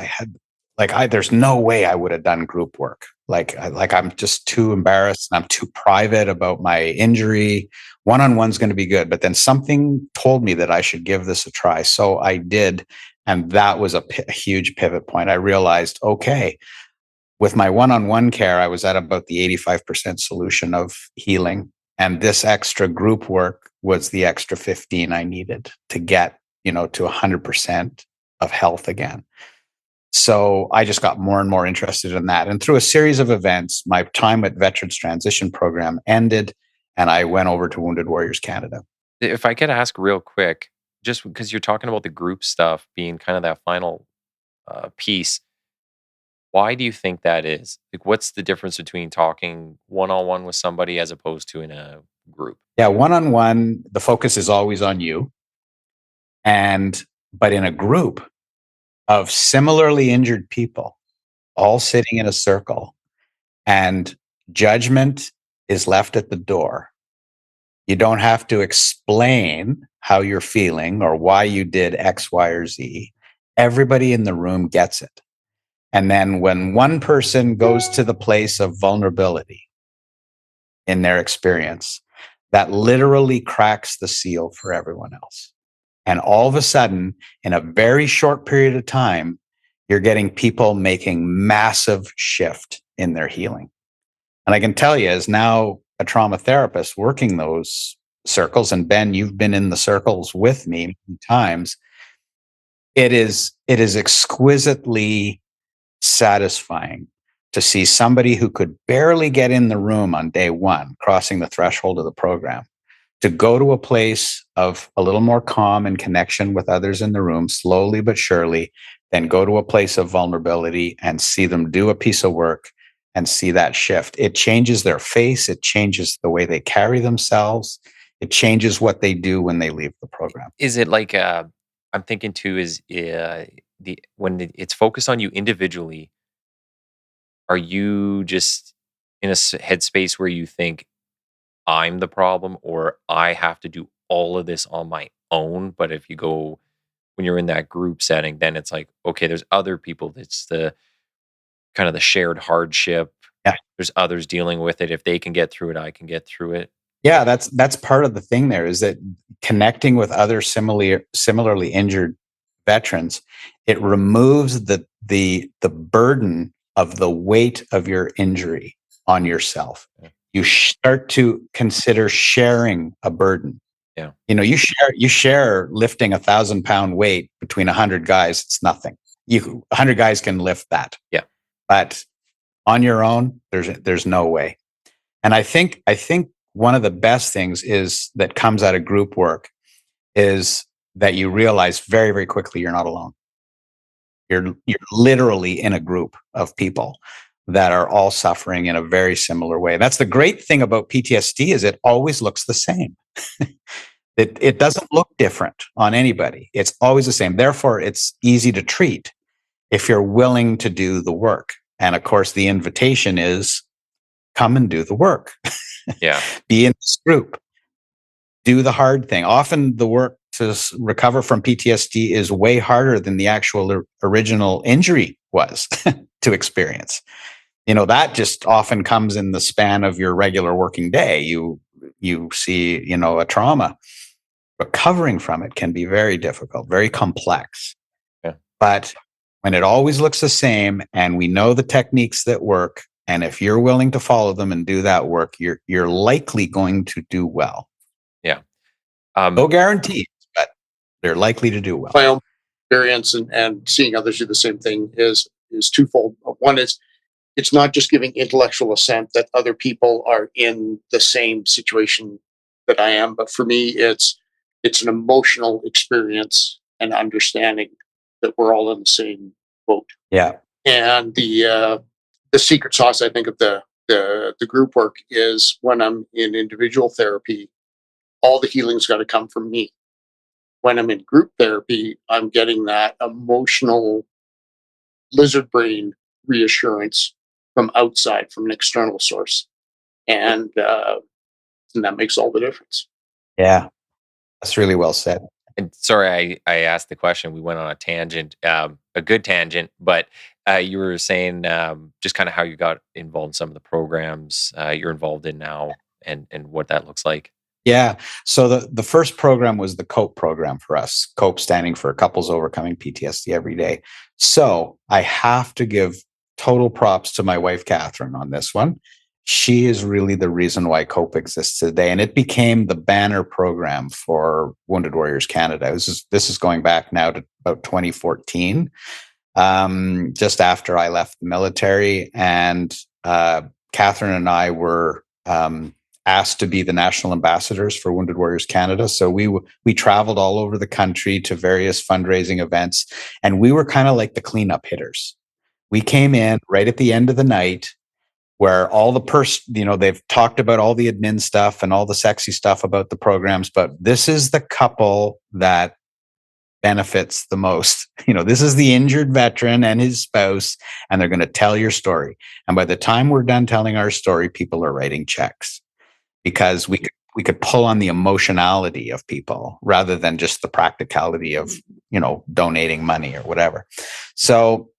there's no way I would have done group work. I'm just too embarrassed and I'm too private about my injury. One-on-one's going to be good, but then something told me that I should give this a try. So I did. And that was a huge pivot point. I realized, okay, with my one-on-one care, I was at about the 85% solution of healing. And this extra group work was the extra 15 I needed to get, to 100% of health again. So I just got more and more interested in that. And through a series of events, my time at Veterans Transition Program ended, and I went over to Wounded Warriors Canada. If I could ask real quick, just because you're talking about the group stuff being kind of that final piece, Why do you think that is? Like, what's the difference between talking one-on-one with somebody as opposed to in a group? Yeah, one-on-one, the focus is always on you. But in a group of similarly injured people, all sitting in a circle, and judgment is left at the door. You don't have to explain how you're feeling or why you did X, Y, or Z. Everybody in the room gets it. And then when one person goes to the place of vulnerability in their experience, that literally cracks the seal for everyone else. And all of a sudden, in a very short period of time, you're getting people making massive shift in their healing. And I can tell you, as now a trauma therapist working those circles, and Ben, you've been in the circles with me many times, it is exquisitely satisfying to see somebody who could barely get in the room on day one, crossing the threshold of the program, to go to a place of a little more calm and connection with others in the room, slowly but surely, then go to a place of vulnerability and see them do a piece of work and see that shift. It changes their face. It changes the way they carry themselves. It changes what they do when they leave the program. Is it like, I'm thinking too, is when it's focused on you individually, are you just in a headspace where you think I'm the problem or I have to do all of this on my own? But if you go, when you're in that group setting, then it's like, okay, there's other people. It's the kind of the shared hardship. Yeah. There's others dealing with it. If they can get through it, I can get through it. Yeah, that's part of the thing there, is that connecting with other similarly injured veterans, it removes the burden of the weight of your injury on yourself. Yeah. You start to consider sharing a burden. Yeah. You share lifting 1,000-pound weight between 100 guys. It's nothing. 100 guys can lift that. Yeah. But on your own, there's no way. And I think one of the best things is that comes out of group work is that you realize very, very quickly you're not alone. You're literally in a group of people that are all suffering in a very similar way. That's the great thing about PTSD, is it always looks the same. It doesn't look different on anybody. It's always the same. Therefore, it's easy to treat if you're willing to do the work. And of course, the invitation is come and do the work. Yeah. Be in this group. Do the hard thing. Often the work to recover from PTSD is way harder than the actual original injury was to experience. That just often comes in the span of your regular working day. You see, a trauma. Recovering from it can be very difficult, very complex. Yeah. But when it always looks the same, and we know the techniques that work, and if you're willing to follow them and do that work, you're likely going to do well. Yeah. No guarantees, but they're likely to do well. My own experience and seeing others do the same thing is twofold. One is, it's not just giving intellectual assent that other people are in the same situation that I am, but for me, it's an emotional experience and understanding that we're all in the same boat. Yeah. And the secret sauce, I think, of the group work is when I'm in individual therapy, all the healing's got to come from me. When I'm in group therapy, I'm getting that emotional lizard brain reassurance from outside, from an external source. And that makes all the difference. Yeah. That's really well said. And sorry, I asked the question. We went on a tangent, a good tangent, but you were saying just kind of how you got involved in some of the programs you're involved in now, and what that looks like. Yeah. So the first program was the COPE program for us. COPE standing for Couples Overcoming PTSD Every Day. So I have to give total props to my wife, Catherine, on this one. She is really the reason why COPE exists today. And it became the banner program for Wounded Warriors Canada. This is going back now to about 2014, just after I left the military. And Catherine and I were asked to be the national ambassadors for Wounded Warriors Canada. So we traveled all over the country to various fundraising events, and we were kind of like the cleanup hitters. We came in right at the end of the night where all the they've talked about all the admin stuff and all the sexy stuff about the programs, but this is the couple that benefits the most. This is the injured veteran and his spouse, and they're going to tell your story. And by the time we're done telling our story, people are writing checks because we could pull on the emotionality of people rather than just the practicality of, donating money or whatever. So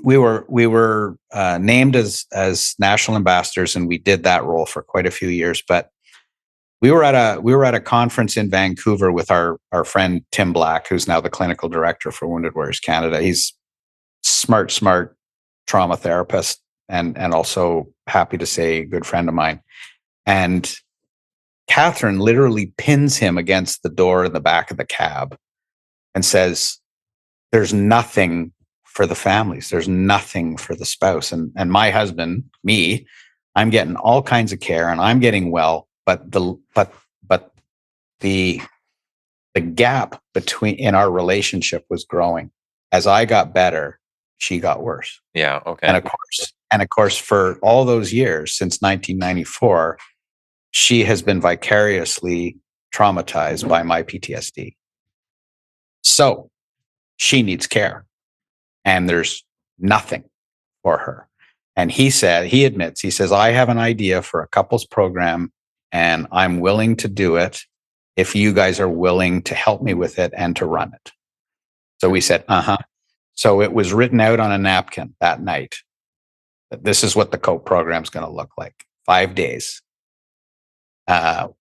we were named as national ambassadors, and we did that role for quite a few years. But we were at a conference in Vancouver with our friend Tim Black, who's now the clinical director for Wounded Warriors Canada. He's smart trauma therapist, and also, happy to say, a good friend of mine. And Catherine literally pins him against the door in the back of the cab and says, "There's nothing for the families. There's nothing for the spouse. And my husband, me, I'm getting all kinds of care and I'm getting well, but the gap in our relationship was growing. As I got better, she got worse." Yeah. Okay. And of course, for all those years since 1994, she has been vicariously traumatized by my PTSD. So she needs care. And there's nothing for her. And he says, "I have an idea for a couples program and I'm willing to do it if you guys are willing to help me with it and to run it." So we said, So it was written out on a napkin that night. This is what the COPE program is going to look like. 5 days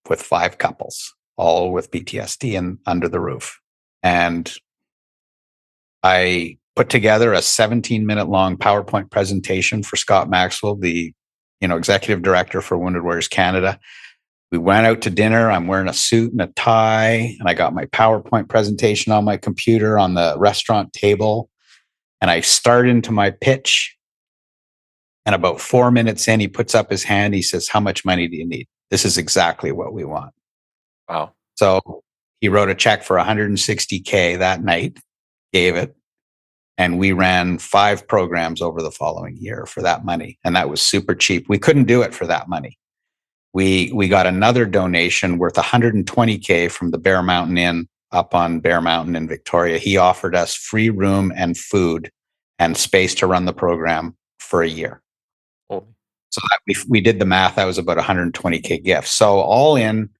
with 5 couples, all with PTSD and under the roof. And I put together a 17-minute long PowerPoint presentation for Scott Maxwell, the executive director for Wounded Warriors Canada. We went out to dinner. I'm wearing a suit and a tie, and I got my PowerPoint presentation on my computer on the restaurant table. And I start into my pitch. And about 4 minutes in, he puts up his hand. He says, "How much money do you need? This is exactly what we want." Wow. So he wrote a check for $160K that night, gave it. And we ran 5 programs over the following year for that money. And that was super cheap. We couldn't do it for that money. We got another donation worth $120K from the Bear Mountain Inn up on Bear Mountain in Victoria. He offered us free room and food and space to run the program for a year. Oh. So that we did the math. That was about $120K gift. So all in,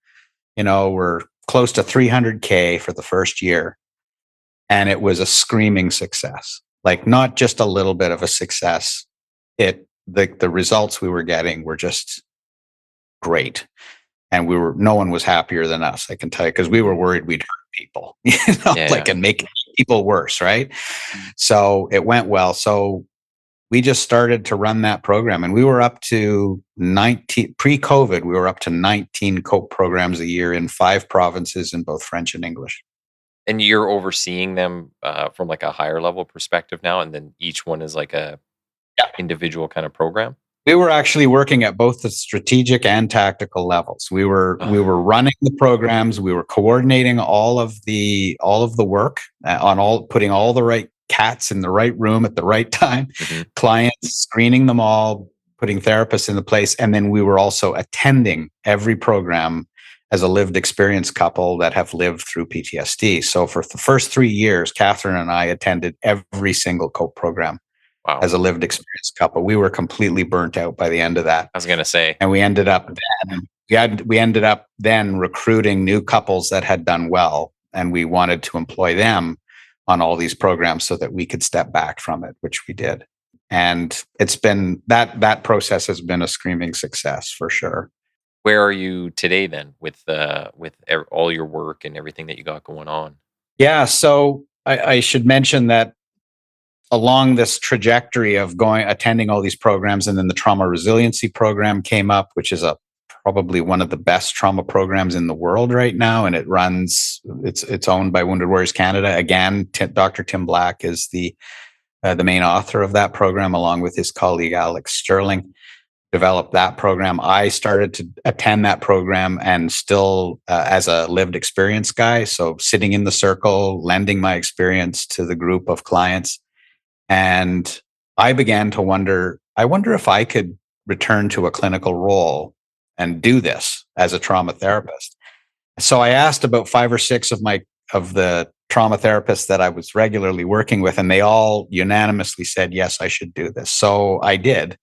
we're close to $300K for the first year. And it was a screaming success, like not just a little bit of a success. The results we were getting were just great. And no one was happier than us, I can tell you, because we were worried we'd hurt people, and make people worse. Right. So it went well. So we just started to run that program, and we were up to 19 pre-COVID. We were up to 19 COPE programs a year in 5 provinces in both French and English. And you're overseeing them from like a higher level perspective now, and then each one is like a individual kind of program? We were actually working at both the strategic and tactical levels. We were running the programs. We were coordinating all of the work putting all the right cats in the right room at the right time, clients, screening them all, putting therapists in the place, and then we were also attending every program as a lived experience couple that have lived through PTSD. So for the first 3 years, Catherine and I attended every single COPE program as a lived experience couple. We were completely burnt out by the end of that. I was going to say. And we ended up then recruiting new couples that had done well, and we wanted to employ them on all these programs so that we could step back from it, which we did. And it's been that process has been a screaming success for sure. Where are you today then with all your work and everything that you got going on? Yeah, so I should mention that along this trajectory of attending all these programs, and then the trauma resiliency program came up, which is probably one of the best trauma programs in the world right now, and it's owned by Wounded Warriors Canada. Again, Dr. Tim Black is the main author of that program, along with his colleague Alex Sterling. Developed that program. I started to attend that program, and still as a lived experience guy. So sitting in the circle, lending my experience to the group of clients. And I began to wonder, I wonder if I could return to a clinical role and do this as a trauma therapist. So I asked about 5 or 6 of the trauma therapists that I was regularly working with, and they all unanimously said, yes, I should do this. So I did.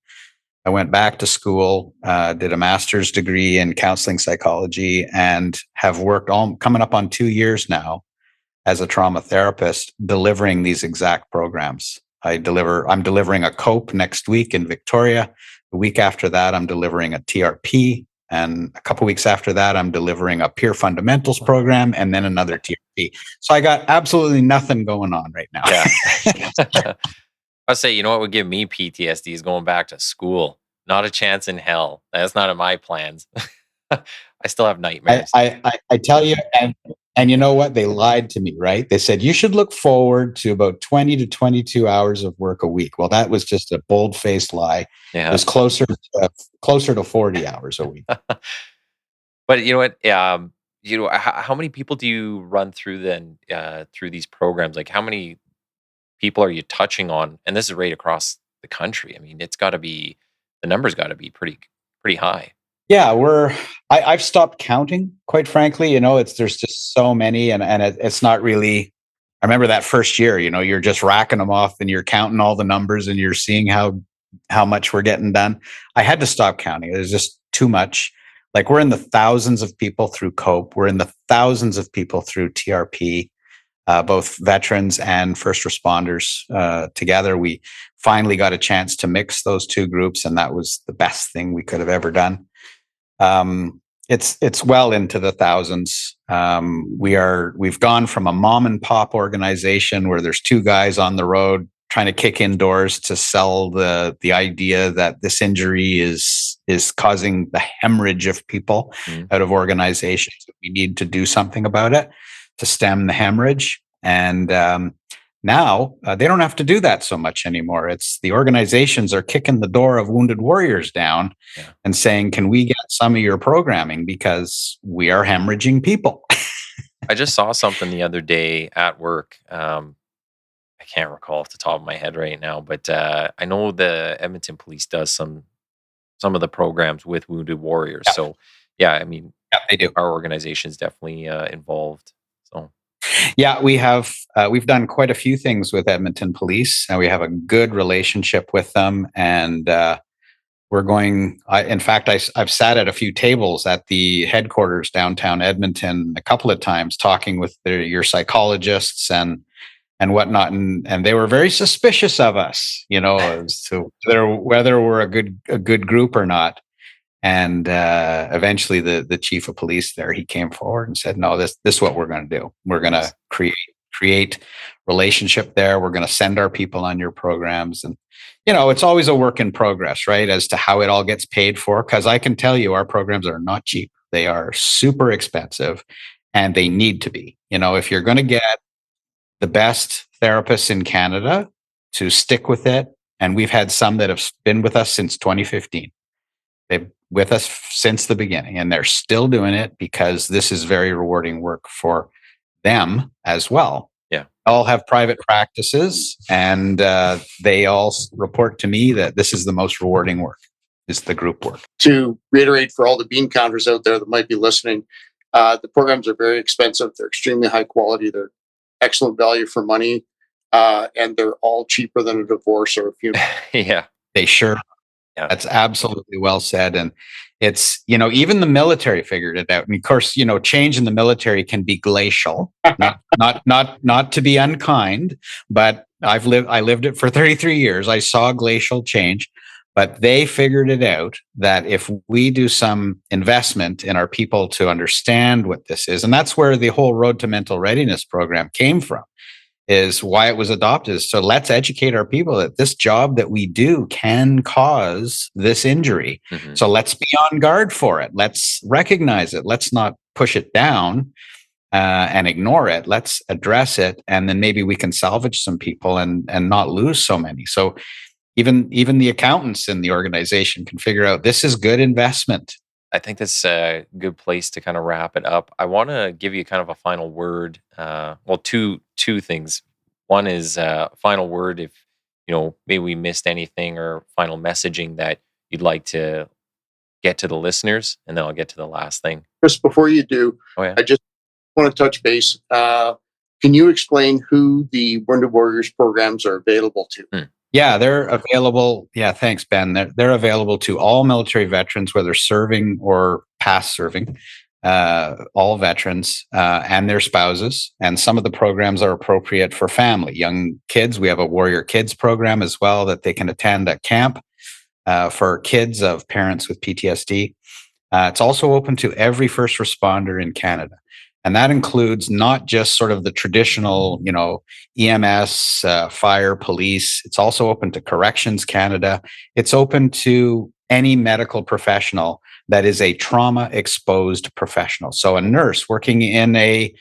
I went back to school, did a master's degree in counseling psychology, and have worked coming up on 2 years now as a trauma therapist, delivering these exact programs. I'm delivering a COPE next week in Victoria. The week after that, I'm delivering a TRP. And a couple weeks after that, I'm delivering a peer fundamentals program and then another TRP. So I got absolutely nothing going on right now. Yeah. I'll say, you know what would give me PTSD is going back to school. Not a chance in hell. That's not in my plans. I still have nightmares. I tell you, and you know what? They lied to me, right? They said you should look forward to about 20 to 22 hours of work a week. Well, that was just a bold-faced lie. Yeah. It was closer to 40 hours a week. But you know what? How many people do you run through then through these programs? Like, how many people are you touching on? And this is right across the country. I mean, the numbers got to be pretty high. Yeah, I've stopped counting, quite frankly. There's just so many, and it's not really. I remember that first year. You're just racking them off, and you're counting all the numbers, and you're seeing how much we're getting done. I had to stop counting. It was just too much. Like, we're in the thousands of people through COPE. We're in the thousands of people through TRP. Both veterans and first responders together. We finally got a chance to mix those two groups, and that was the best thing we could have ever done. It's well into the thousands. We've gone from a mom and pop organization where there's 2 guys on the road trying to kick in doors to sell the idea that this injury is causing the hemorrhage of people out of organizations. We need to do something about it to stem the hemorrhage. And now they don't have to do that so much anymore. It's the organizations are kicking the door of Wounded Warriors down and saying, can we get some of your programming because we are hemorrhaging people? I just saw something the other day at work. I can't recall off the top of my head right now, but I know the Edmonton Police does some of the programs with Wounded Warriors. Yeah. So yeah, I mean, they do. Our organization is definitely involved. So yeah, we've done quite a few things with Edmonton Police, and we have a good relationship with them. And we're going. In fact, I've sat at a few tables at the headquarters downtown Edmonton a couple of times, talking with your psychologists and whatnot, and they were very suspicious of us, as to whether we're a good group or not. And eventually, the chief of police there, he came forward and said, "No, this is what we're going to do. We're going to create relationship there. We're going to send our people on your programs." And it's always a work in progress, right, as to how it all gets paid for. Because I can tell you, our programs are not cheap. They are super expensive, and they need to be. If you're going to get the best therapists in Canada to stick with it, and we've had some that have been with us since 2015. They've with us since the beginning, and they're still doing it because this is very rewarding work for them as well. Yeah, all have private practices, and they all report to me that this is the most rewarding work, is the group work. To reiterate for all the bean counters out there that might be listening, the programs are very expensive. They're extremely high quality. They're excellent value for money, and they're all cheaper than a divorce or a funeral. Yeah, they sure. Yeah. That's absolutely well said. And it's, even the military figured it out. And of course, change in the military can be glacial, not to be unkind, but I lived it for 33 years. I saw glacial change, but they figured it out that if we do some investment in our people to understand what this is, and that's where the whole Road to Mental Readiness program came from, is why it was adopted. So let's educate our people that this job that we do can cause this injury. Mm-hmm. So let's be on guard for it. Let's recognize it. Let's not push it down and ignore it. Let's address it. And then maybe we can salvage some people and not lose so many. So even the accountants in the organization can figure out this is good investment. I think that's a good place to kind of wrap it up. I want to give you kind of a final word. Two things. One is final word. maybe we missed anything or final messaging that you'd like to get to the listeners, and then I'll get to the last thing. Chris, before you do, Oh yeah. I just want to touch base. Can you explain who the Wounded Warriors programs are available to? Yeah, they're available. Yeah, thanks, Ben. They're available to all military veterans, whether serving or past serving, all veterans and their spouses. And some of the programs are appropriate for family, young kids. We have a Warrior Kids program as well that they can attend at camp for kids of parents with PTSD. It's also open to every first responder in Canada. And that includes not just sort of the traditional, EMS, fire, police. It's also open to Corrections Canada. It's open to any medical professional that is a trauma-exposed professional. So a nurse working in a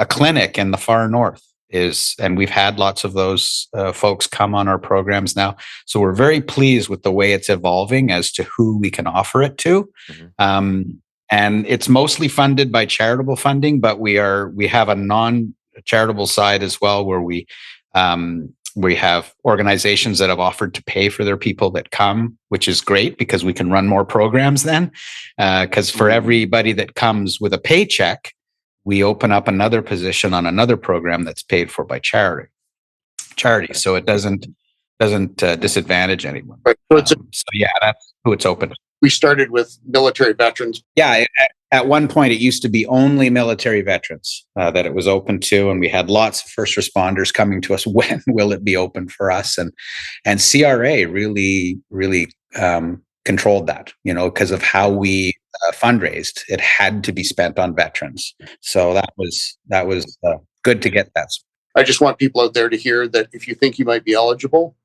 clinic in the far north and we've had lots of those folks come on our programs now. So we're very pleased with the way it's evolving as to who we can offer it to. Mm-hmm. And it's mostly funded by charitable funding, but we have a non-charitable side as well, where we have organizations that have offered to pay for their people that come, which is great because we can run more programs then. Because for everybody that comes with a paycheck, we open up another position on another program that's paid for by charity. So it doesn't disadvantage anyone. Right. So yeah, that's who it's open to. We started with military veterans. Yeah, at one point it used to be only military veterans that it was open to, and we had lots of first responders coming to us. When will it be open for us? And CRA really controlled that, because of how we fundraised. It had to be spent on veterans, so that was good to get that. I just want people out there to hear that if you think you might be eligible,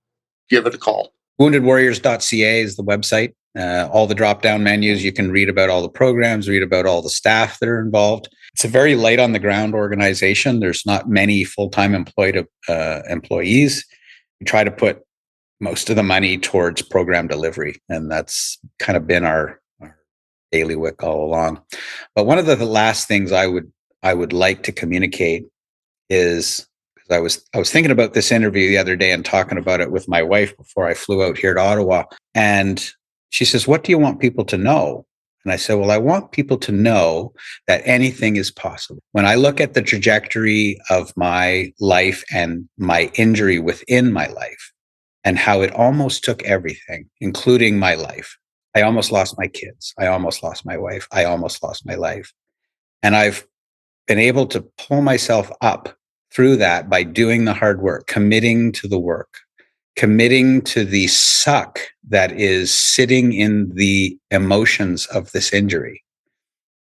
give it a call. Woundedwarriors.ca is the website. All the drop-down menus, you can read about all the programs, read about all the staff that are involved. It's a very light on the ground organization. There's not many full-time employed employees. We try to put most of the money towards program delivery, and that's kind of been our bailiwick all along. But one of the last things I would like to communicate is, I was thinking about this interview the other day and talking about it with my wife before I flew out here to Ottawa. And she says, "What do you want people to know?" And I said, "Well, I want people to know that anything is possible." When I look at the trajectory of my life and my injury within my life and how it almost took everything, including my life. I almost lost my kids. I almost lost my wife. I almost lost my life. And I've been able to pull myself up through that by doing the hard work, committing to the work, committing to the suck that is sitting in the emotions of this injury,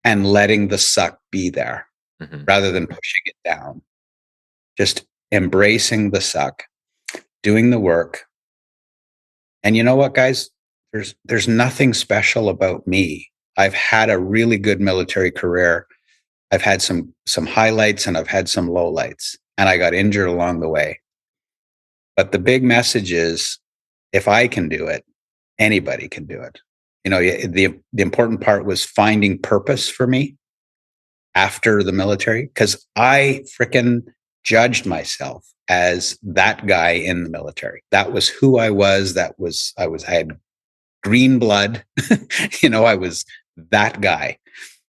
and letting the suck be there rather than pushing it down. Just embracing the suck, doing the work. And you know what, guys? There's nothing special about me. I've had a really good military career. I've had some highlights and I've had some lowlights, and I got injured along the way. But the big message is, if I can do it, anybody can do it. The important part was finding purpose for me after the military, because I frickin' judged myself as that guy in the military. That was who I was. I had green blood. I was that guy.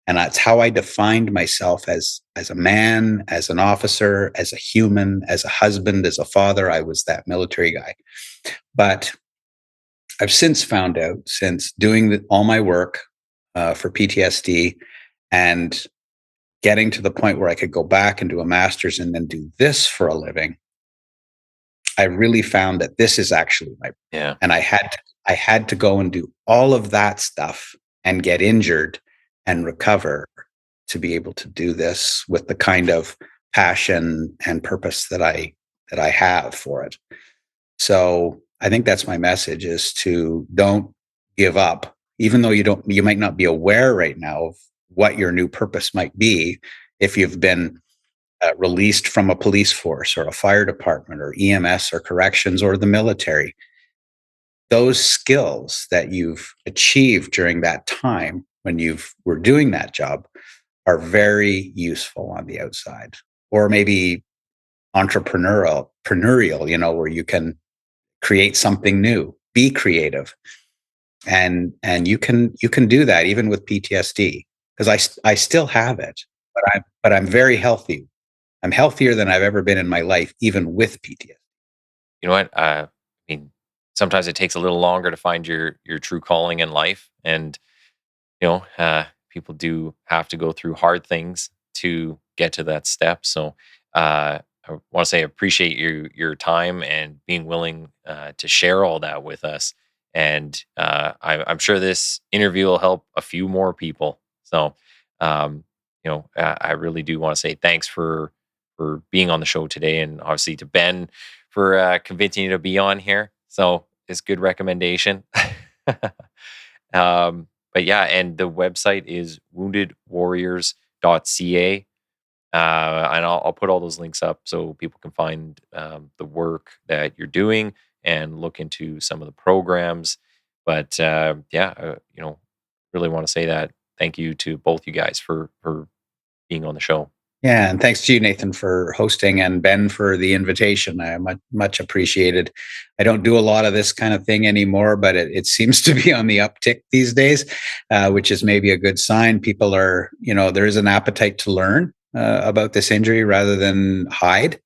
And that's how I defined myself as a man, as an officer, as a human, as a husband, as a father. I was that military guy. But I've since found out, since doing all my work for PTSD and getting to the point where I could go back and do a master's and then do this for a living, I really found that this is actually and I had to go and do all of that stuff and get injured and recover to be able to do this with the kind of passion and purpose that I have for it. So I think that's my message, is to don't give up, even though you might not be aware right now of what your new purpose might be. If you've been released from a police force or a fire department or EMS or corrections or the military, those skills that you've achieved during that time when you were doing that job are very useful on the outside, or maybe entrepreneurial, where you can create something new, be creative. And you can do that even with PTSD, because I still have it, but I'm very healthy. I'm healthier than I've ever been in my life, even with PTSD. You know what? I mean, sometimes it takes a little longer to find your true calling in life, and people do have to go through hard things to get to that step. So I want to say I appreciate your time and being willing to share all that with us. And I'm sure this interview will help a few more people. So I really do want to say thanks for being on the show today, and obviously to Ben for convincing you to be on here. So it's good recommendation. But yeah, and the website is woundedwarriors.ca. And I'll put all those links up so people can find the work that you're doing and look into some of the programs. But really want to say that thank you to both you guys for being on the show. Yeah, and thanks to you, Nathan, for hosting, and Ben for the invitation. I much appreciated. I don't do a lot of this kind of thing anymore, but it seems to be on the uptick these days, which is maybe a good sign. People are, there is an appetite to learn about this injury rather than hide,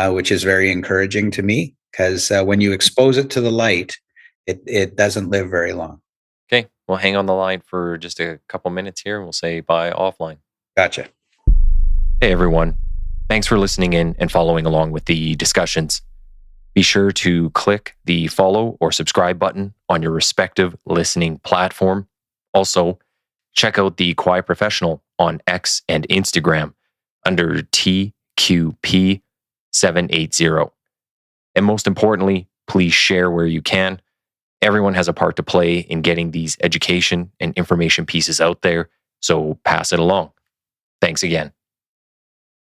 which is very encouraging to me, because when you expose it to the light, it doesn't live very long. Okay, we'll hang on the line for just a couple minutes here, and we'll say bye offline. Gotcha. Hey everyone, thanks for listening in and following along with the discussions. Be sure to click the follow or subscribe button on your respective listening platform. Also, check out the Quiet Professional on X and Instagram under TQP780. And most importantly, please share where you can. Everyone has a part to play in getting these education and information pieces out there, so pass it along. Thanks again.